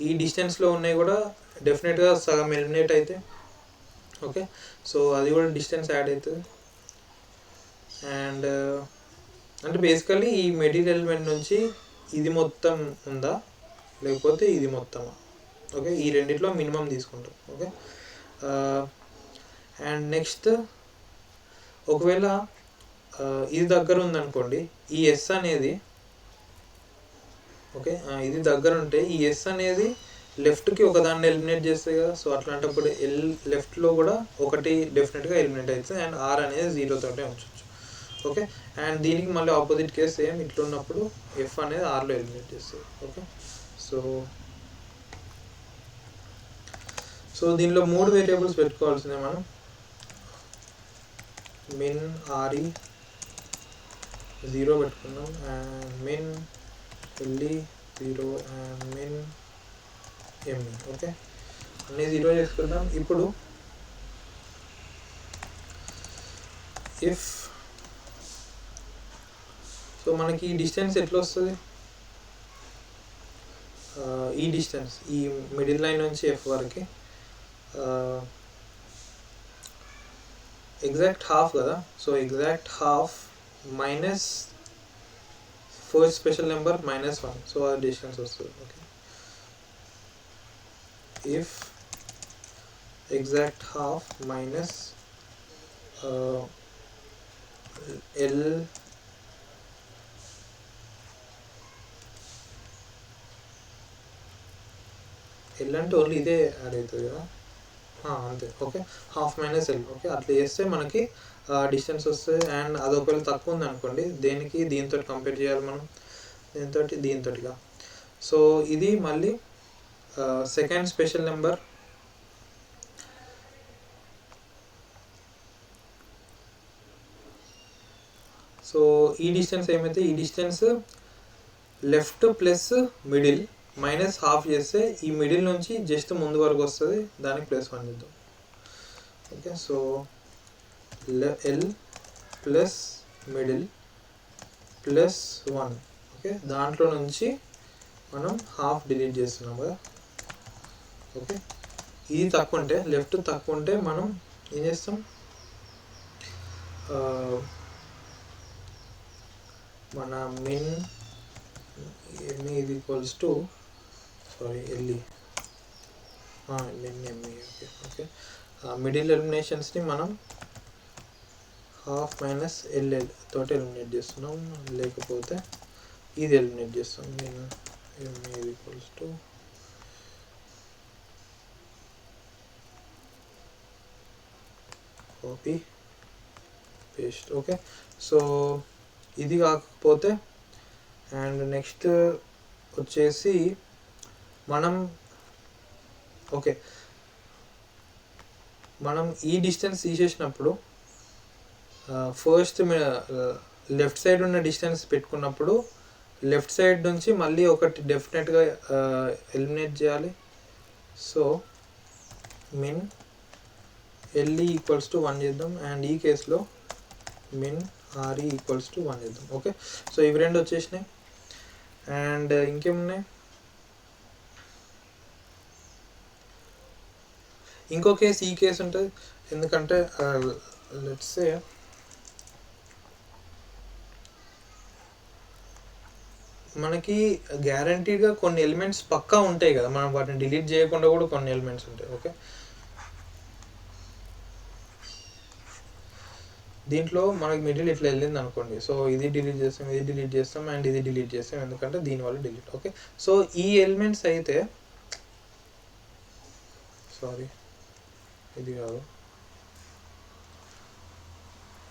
ఈ డిస్టెన్స్లో ఉన్నాయి కూడా డెఫినెట్గా సగం ఎలిమినేట్ అయితే. ఓకే, సో అది కూడా డిస్టెన్స్ యాడ్ అవుతుంది. అండ్ అంటే బేసికల్లీ ఈ మిడిల్ ఎలిమెంట్ నుంచి ఇది మొత్తం ఉందా లేకపోతే ఇది మొత్తమా. ఓకే, ఈ రెండిట్లో మినిమం తీసుకుంటాం. ఓకే, అండ్ నెక్స్ట్ ఒకవేళ ఇది దగ్గర ఉందనుకోండి, ఈ ఎస్ అనేది, ఓకే ఇది దగ్గర ఉంటే ఈ ఎస్ అనేది లెఫ్ట్కి ఒకదాన్ని ఎలిమినేట్ చేస్తుంది కదా. సో అట్లాంటప్పుడు లెఫ్ట్లో కూడా ఒకటి డెఫినెట్గా ఎలిమినేట్ అవుతుంది. అండ్ ఆర్ అనేది 0 తోటే ఉంచవచ్చు. ఓకే, అండ్ దీనికి మళ్ళీ ఆపోజిట్ కేసు సేమ్ ఇట్లున్నప్పుడు ఎఫ్ అనేది ఆర్లో ఎలిమినేట్ చేస్తుంది. ఓకే, సో దీనిలో 3 వేరియబుల్స్ పెట్టుకోవాల్సిందే మనం. మిన్ ఆర్ఈ 0 పెట్టుకున్నాం, and min LE 0 and min ME. Okay, అన్నీ 0 చేసుకుందాం. ఇప్పుడు ఇఫ్ సో మనకి ఈ డిస్టెన్స్ ఎట్లా వస్తుంది, ఈ డిస్టెన్స్ ఈ మిడిల్ లైన్ నుంచి ఎఫ్ వరకు ఎగ్జాక్ట్ హాఫ్ కదా. So exact half minus first special number -1. So ఆ డిస్టెన్స్ వస్తుంది. Okay, if exact half minus L L అంటే ఓన్లీ ఇదే యాడ్ అవుతుంది కదా, అంతే. Okay, half minus L. Okay, అట్లా చేస్తే మనకి డిస్టెన్స్ వస్తుంది. అండ్ అది ఒకవేళ తక్కువ ఉంది అనుకోండి, దేనికి దీంతో కంపేర్ చేయాలి మనం, దీంతోటిగా. సో ఇది మళ్ళీ సెకండ్ స్పెషల్ నెంబర్. సో ఈ డిస్టెన్స్ ఏమైతే, ఈ distance left plus middle minus half చేస్తే ఈ మిడిల్ నుంచి జస్ట్ ముందు వరకు వస్తుంది, దానికి +1 చేద్దాం. Okay, so L plus middle +1. Okay, దాంట్లో నుంచి మనం హాఫ్ డిలీట్ చేస్తున్నాం కదా. ఓకే, ఇది తక్కువ ఉంటే, లెఫ్ట్ తక్కువ ఉంటే మనం ఏం చేస్తాం, మన మిన్ ఎంఈ ఇది equals to LE min ME. Okay, okay, middle ఎలిమినేషన్స్ని మనం హాఫ్ మైనస్ ఎల్ఎల్ తోటి ఎలిమినేట్ చేస్తున్నాం, లేకపోతే ఇది ఎలిమినేట్ చేస్తాం. మిన్ ఎంఈ ఇది equals to copy paste. Okay, so ఇది కాకపోతే అండ్ నెక్స్ట్ వచ్చేసి మనం ఓకే, మనం ఈ డిస్టెన్స్ తీసేసినప్పుడు ఫస్ట్ లెఫ్ట్ సైడ్ ఉన్న డిస్టెన్స్ పెట్టుకున్నప్పుడు లెఫ్ట్ సైడ్ నుంచి మళ్ళీ ఒకటి డెఫినెట్గా ఎలిమినేట్ చేయాలి. So min LE equals to 1 చేద్దాం, అండ్ ఈ కేసులో min RE ఈక్వల్స్ టు 1 చేద్దాం. ఓకే, సో ఇవి రెండు వచ్చేసినాయి. అండ్ ఇంకేమున్నాయి, ఇంకో కేసు ఈ కేసు ఉంటుంది. ఎందుకంటే లెట్స్ సే మనకి గ్యారంటీడ్గా కొన్ని ఎలిమెంట్స్ పక్కా ఉంటాయి కదా, మనం వాటిని డిలీట్ చేయకుండా కూడా కొన్ని ఎలిమెంట్స్ ఉంటాయి. ఓకే, దీంట్లో మనకి మిడిల్ ఇట్లా వెళ్ళింది అనుకోండి, సో ఇది డిలీట్ చేస్తాం, ఇది డిలీట్ చేస్తాం, అండ్ ఇది డిలీట్ చేస్తాం, ఎందుకంటే దీనివల్ల డిలీట్. ఓకే, సో ఈ ఎలిమెంట్స్ అయితే సారీ ఇది కాదు,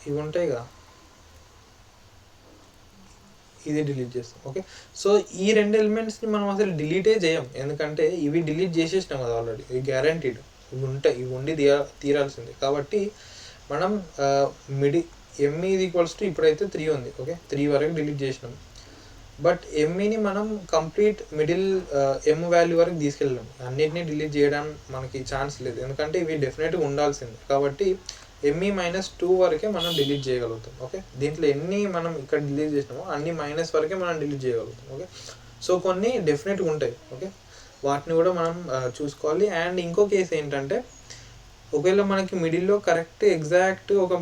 ఇవి ఉంటాయి కదా, ఇది డిలీట్ చేస్తాం. ఓకే, సో ఈ రెండు ఎలిమెంట్స్ని మనం అసలు డిలీటే చేయం, ఎందుకంటే ఇవి డిలీట్ చేసేసినాం కదా ఆల్రెడీ, ఇవి గ్యారంటీడ్, ఇవి ఉంటాయి, ఇవి ఉండి తీరాల్సింది. కాబట్టి మనం ME ఈక్వల్స్ టు ఇప్పుడైతే 3 ఉంది. ఓకే, 3 వరకు డిలీట్ చేసినాం, బట్ MEని మనం కంప్లీట్ మిడిల్ M వాల్యూ వరకు తీసుకెళ్ళాం. అన్నిటినీ డిలీట్ చేయడానికి మనకి ఛాన్స్ లేదు, ఎందుకంటే ఇవి డెఫినెట్గా ఉండాల్సింది. కాబట్టి ME-2 వరకే మనం డిలీట్ చేయగలుగుతాం. ఓకే, దీంట్లో ఎన్ని మనం ఇక్కడ డిలీట్ చేసినామో అన్ని మైనస్ వరకే మనం డిలీట్ చేయగలుగుతాం. ఓకే, సో కొన్ని డెఫినెట్గా ఉంటాయి. ఓకే, వాటిని కూడా మనం చూసుకోవాలి. అండ్ ఇంకో కేసు ఏంటంటే, ఒకవేళ మనకి మిడిల్లో కరెక్ట్ ఎగ్జాక్ట్ ఒక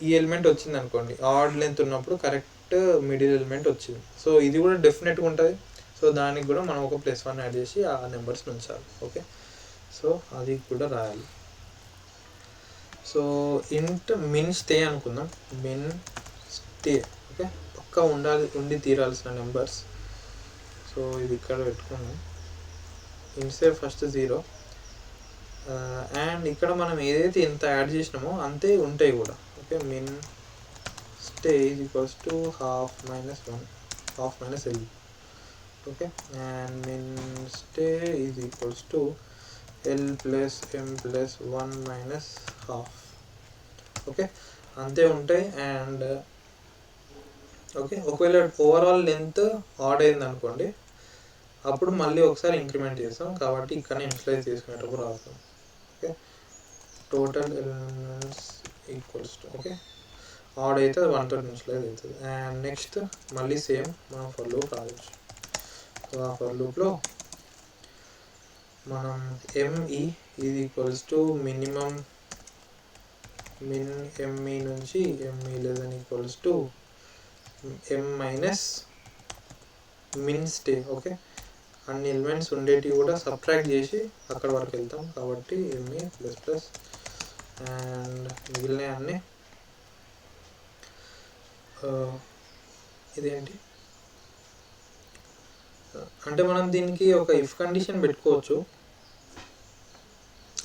ఈ ఎలిమెంట్ వచ్చింది అనుకోండి, ఆడ్ లెంత్ ఉన్నప్పుడు కరెక్ట్ మిడిల్ ఎలిమెంట్ వచ్చింది, సో ఇది కూడా డెఫినెట్గా ఉంటుంది. సో దానికి కూడా మనం ఒక +1 యాడ్ చేసి ఆ నెంబర్స్ ఉంచాలి. ఓకే, సో అది కూడా రాయాలి. సో ఇంట్ min stay అనుకుందాం, min stay. ఓకే, పక్కా ఉండి తీరాల్సిన నెంబర్స్. సో ఇది ఇక్కడ పెట్టుకున్నాం, int stay ఫస్ట్ 0, అండ్ ఇక్కడ మనం ఏదైతే ఇంత యాడ్ చేసినామో అంతే ఉంటాయి కూడా. Okay, min stay equals to ½ - 1 ½ - LE. Okay, and min stay equals to L + M + 1 - ½ okay, అంతే ఉంటాయి. అండ్ ఓకే, ఒకవేళ ఓవరాల్ లెంత్ ఆడ్ అయింది అనుకోండి, అప్పుడు మళ్ళీ ఒకసారి ఇంక్రిమెంట్ చేస్తాం. కాబట్టి ఇక్కడ ఇన్స్లైజ్ చేసుకునేటప్పుడు రాస్తాం. Okay, total elements equals to, okay, odd అయితే 1 ఇన్స్లైజ్ అవుతుంది. అండ్ నెక్స్ట్ మళ్ళీ సేమ్ మనం ఫర్ లూప్ రాయొచ్చు. సో ఆ ఫర్ లూప్లో మనం ME equals to minimum min ME నుంచి ME equals to M - min stay. Okay, అన్ని ఎలిమెంట్స్ ఉండేటివి కూడా సబ్ట్రాక్ట్ చేసి అక్కడ వరకు వెళ్తాం. కాబట్టి ME ++ అండ్ మిగిలిన అన్నీ ఇదేంటి అంటే మనం దీనికి ఒక ఇఫ్ కండిషన్ పెట్టుకోవచ్చు.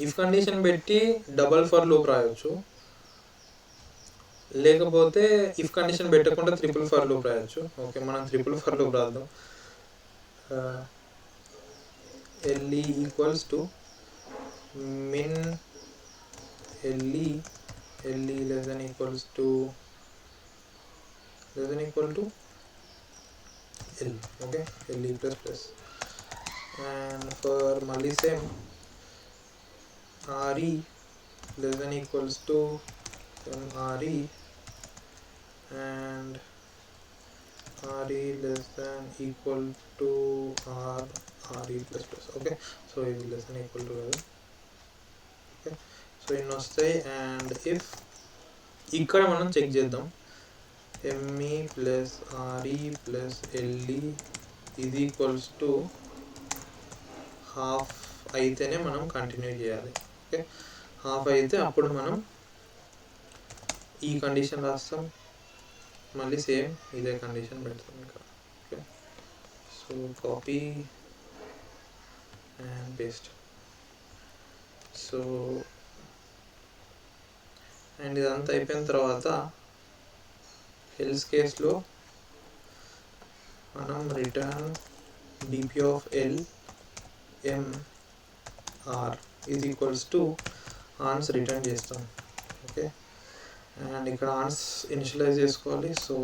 ఇఫ్ కండిషన్ పెట్టి డబల్ ఫర్ లూప్ రాయొచ్చు, లేకపోతే ఇఫ్ కండిషన్ పెట్టకుండా ట్రిపుల్ ఫర్ లూప్ రాయొచ్చు. ఓకే, మనం ట్రిపుల్ ఫర్ లూప్ రాద్దాం. LE equals to min LE equals to L. Okay, LE ++. And for మళ్ళీ same RE equals to MRE and RE equal to RE ++. Okay, so ఇది ఈక్వల్ టు కదా. ఓకే, సో ఇన్ని వస్తాయి. అండ్ ఇఫ్ ఇక్కడ మనం చెక్ చేద్దాం, ME + RE + LE equals to ½ అయితేనే మనం కంటిన్యూ చేయాలి. ఓకే, ½ అయితే అప్పుడు మనం ఈ కండిషన్ రాస్తాం, మళ్ళీ సేమ్ ఇదే కండిషన్ పెడతాం ఇక్కడ. Okay, so copy and paste. So and ఇదంతా అయిపోయిన తర్వాత ఎల్స్ కేస్లో మనం return dp of L M R is equals to ans return చేస్తాం. ఓకే, అండ్ ఇక్కడ ఆన్స్ ఇనిషియలైజ్ చేసుకోవాలి. సో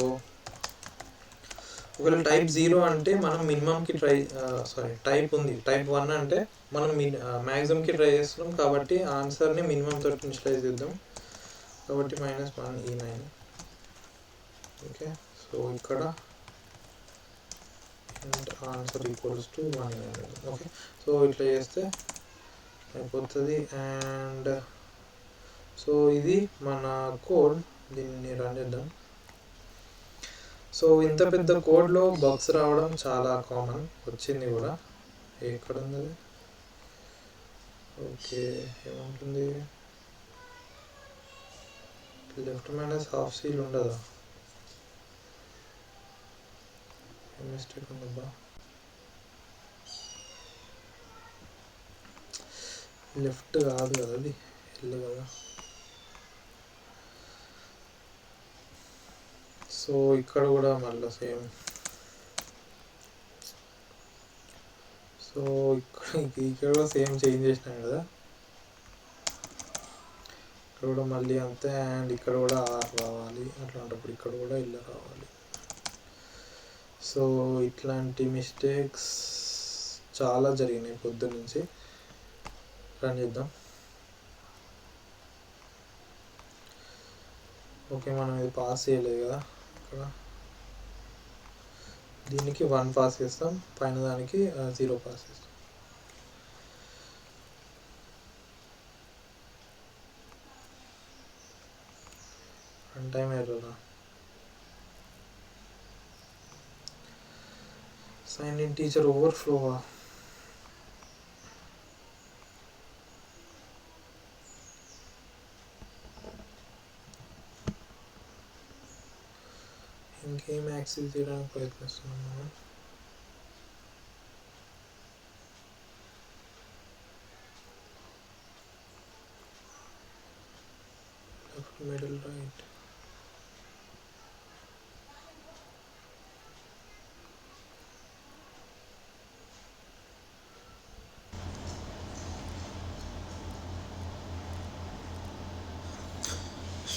ఒకవేళ టైప్ 0 అంటే మనం మినిమంకి టైప్ ఉంది, టైప్ 1 అంటే మనం మ్యాక్సిమంకి ట్రై చేస్తున్నాం కాబట్టి ఆన్సర్ని మినిమం తోటి ఇనిషియలైజ్ చేద్దాం. కాబట్టి -1 E9. ఓకే, సో ఇక్కడ answer equals to 1 E9. Okay, so ఇట్లా చేస్తే అయిపోతుంది. అండ్ సో ఇది మన కోడ్, దీన్ని రన్ చేద్దాం. సో ఇంత పెద్ద కోడ్లో బగ్స్ రావడం చాలా కామన్, వచ్చింది కూడా. ఎక్కడ ఉంది? ఓకే, ఏముంటుంది? లెఫ్ట్ -half సీల్ ఉండదా? మిస్టేక్ ఉందబ్బా. లెఫ్ట్ కాదు కదా, అది ఎల్ కదా. సో ఇక్కడ కూడా మళ్ళీ సేమ్. సో ఇక్కడ కూడా సేమ్ చేంజ్ చేసినాం కదా, ఇక్కడ కూడా మళ్ళీ అంతే. అండ్ ఇక్కడ కూడా ఆర్ రావాలి, అట్లాంటప్పుడు ఇక్కడ కూడా ఇల్లు రావాలి. సో ఇట్లాంటి మిస్టేక్స్ చాలా జరిగినాయి పొద్దు నుంచి. రన్ చేద్దాం. ఓకే, మనం ఇది పాస్ చేయలేదు కదా, ఇక్కడ దీనికి 1 పాస్ చేస్తాం, పైన దానికి 0 పాస్ చేస్తాం. రన్ టైం ఎర్రరా. సైన్ ఇన్ టీచర్ ఓవర్ఫ్లోవా? ఇంకేం యాక్సెస్ చేయడానికి ప్రయత్నిస్తున్నాము. Left, middle, right.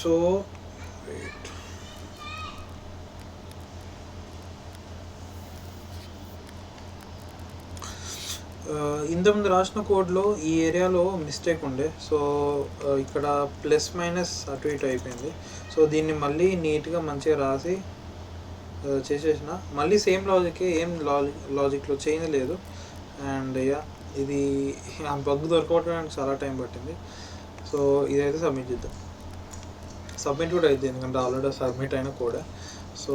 So wait, ఇంతకుముందు రాసిన కోడ్లో ఈ ఏరియాలో మిస్టేక్ ఉండే. సో ఇక్కడ ప్లస్ మైనస్ అటు ఇటు అయిపోయింది. సో దీన్ని మళ్ళీ నీట్గా మంచిగా రాసి చేసేసిన. మళ్ళీ సేమ్ లాజిక్, ఏం లాజిక్లో చేంజ్ లేదు. అండ్ ఇది ఆ బగ్ దొరకడానికి చాలా టైం పట్టింది. సో ఇదైతే సబ్మిట్ చేద్దాం. సబ్మిట్ కూడా అవుతుంది, ఎందుకంటే ఆల్రెడీ సబ్మిట్ అయిన కోడే. సో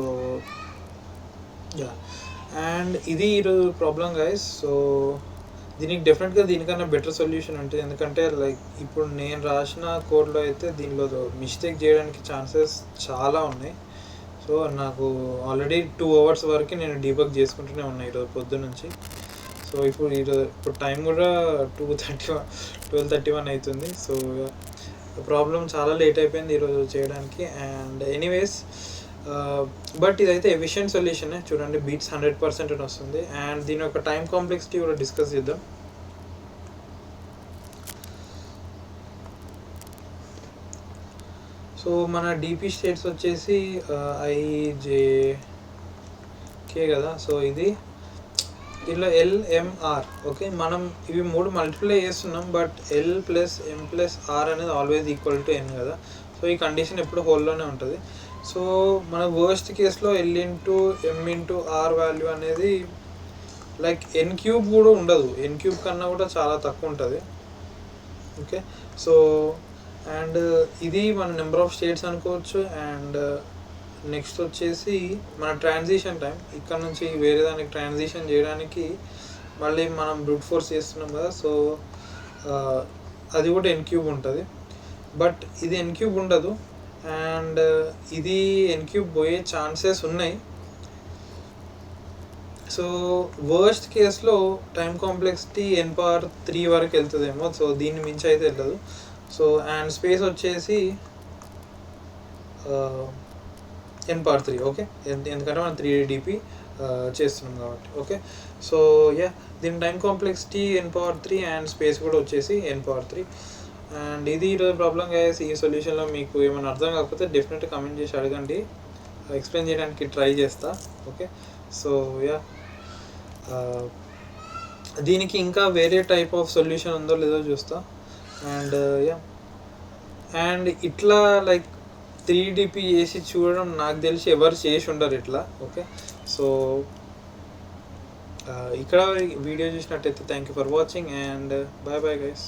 అండ్ ఇది ఈరోజు ప్రాబ్లం గైస్. సో దీనికి డెఫినెట్గా దీనికన్నా బెటర్ సొల్యూషన్ ఉంటుంది, ఎందుకంటే లైక్ ఇప్పుడు నేను రాసిన కోడ్లో అయితే దీనిలో మిస్టేక్ చేయడానికి ఛాన్సెస్ చాలా ఉన్నాయి. సో నాకు ఆల్రెడీ 2 hours వరకు నేను డీబగ్ చేసుకుంటూనే ఉన్నాయి ఈరోజు పొద్దు నుంచి. సో ఇప్పుడు టైం కూడా 12:31 అవుతుంది. సో ప్రాబ్లం చాలా లేట్ అయిపోయింది ఈరోజు చేయడానికి. అండ్ ఎనీవేస్, బట్ ఇదైతే ఎఫిషియెంట్ సొల్యూషనే. చూడండి, బీట్స్ 100% అని వస్తుంది. అండ్ దీని యొక్క టైం కాంప్లెక్సిటీ కూడా డిస్కస్ చేద్దాం. సో మన డిపి స్టేట్స్ వచ్చేసి IJK కదా. సో ఇది దీనిలో LMR. ఓకే, మనం ఇవి 3 మల్టిప్లై చేస్తున్నాం, బట్ L + M + R అనేది ఆల్వేస్ ఈక్వల్ టు N కదా. సో ఈ కండిషన్ ఎప్పుడు హోల్లోనే ఉంటుంది. సో మన వర్స్ట్ కేసులో L × M × R వాల్యూ అనేది లైక్ N³ కూడా ఉండదు, N³ కన్నా కూడా చాలా తక్కువ ఉంటుంది. ఓకే, సో అండ్ ఇది మన నెంబర్ ఆఫ్ స్టేట్స్ అనుకోవచ్చు. అండ్ నెక్స్ట్ వచ్చేసి మన ట్రాన్సిషన్ టైం, ఇక్కడ నుంచి వేరే దానికి ట్రాన్సిషన్ చేయడానికి మళ్ళీ మనం బ్రూట్ ఫోర్స్ చేస్తున్నాం కదా. సో అది కూడా N³ ఉంటుంది, బట్ ఇది N³ ఉండదు. అండ్ ఇది N³ పోయే ఛాన్సెస్ ఉన్నాయి. సో వర్స్ట్ కేస్లో టైం కాంప్లెక్సిటీ N⁻³ వరకు వెళ్తుందేమో. సో దీన్ని మించి అయితే వెళ్ళదు. సో అండ్ స్పేస్ వచ్చేసి N⁻³. ఓకే, ఎందుకంటే మనం 3D DP చేస్తున్నాం కాబట్టి. ఓకే, సో యా, దీని time complexity n⁻3 and space కూడా వచ్చేసి n⁻3. అండ్ ఇది ఈరోజు ప్రాబ్లం గైస్. ఈ సొల్యూషన్లో మీకు ఏమైనా అర్థం కాకపోతే డెఫినెట్గా కమెంట్ చేసి అడగండి, ఎక్స్ప్లెయిన్ చేయడానికి ట్రై చేస్తా. ఓకే, సో యా, దీనికి ఇంకా వేరే టైప్ ఆఫ్ సొల్యూషన్ ఉందో లేదో చూస్తా. అండ్ యా, అండ్ ఇట్లా లైక్ 3DP చేసి చూడడం నాకు తెలిసి ఎవరు చేసి ఉండరు ఇట్లా. ఓకే, సో ఇక్కడ వీడియో చూసినట్టయితే thank you for watching and bye bye guys.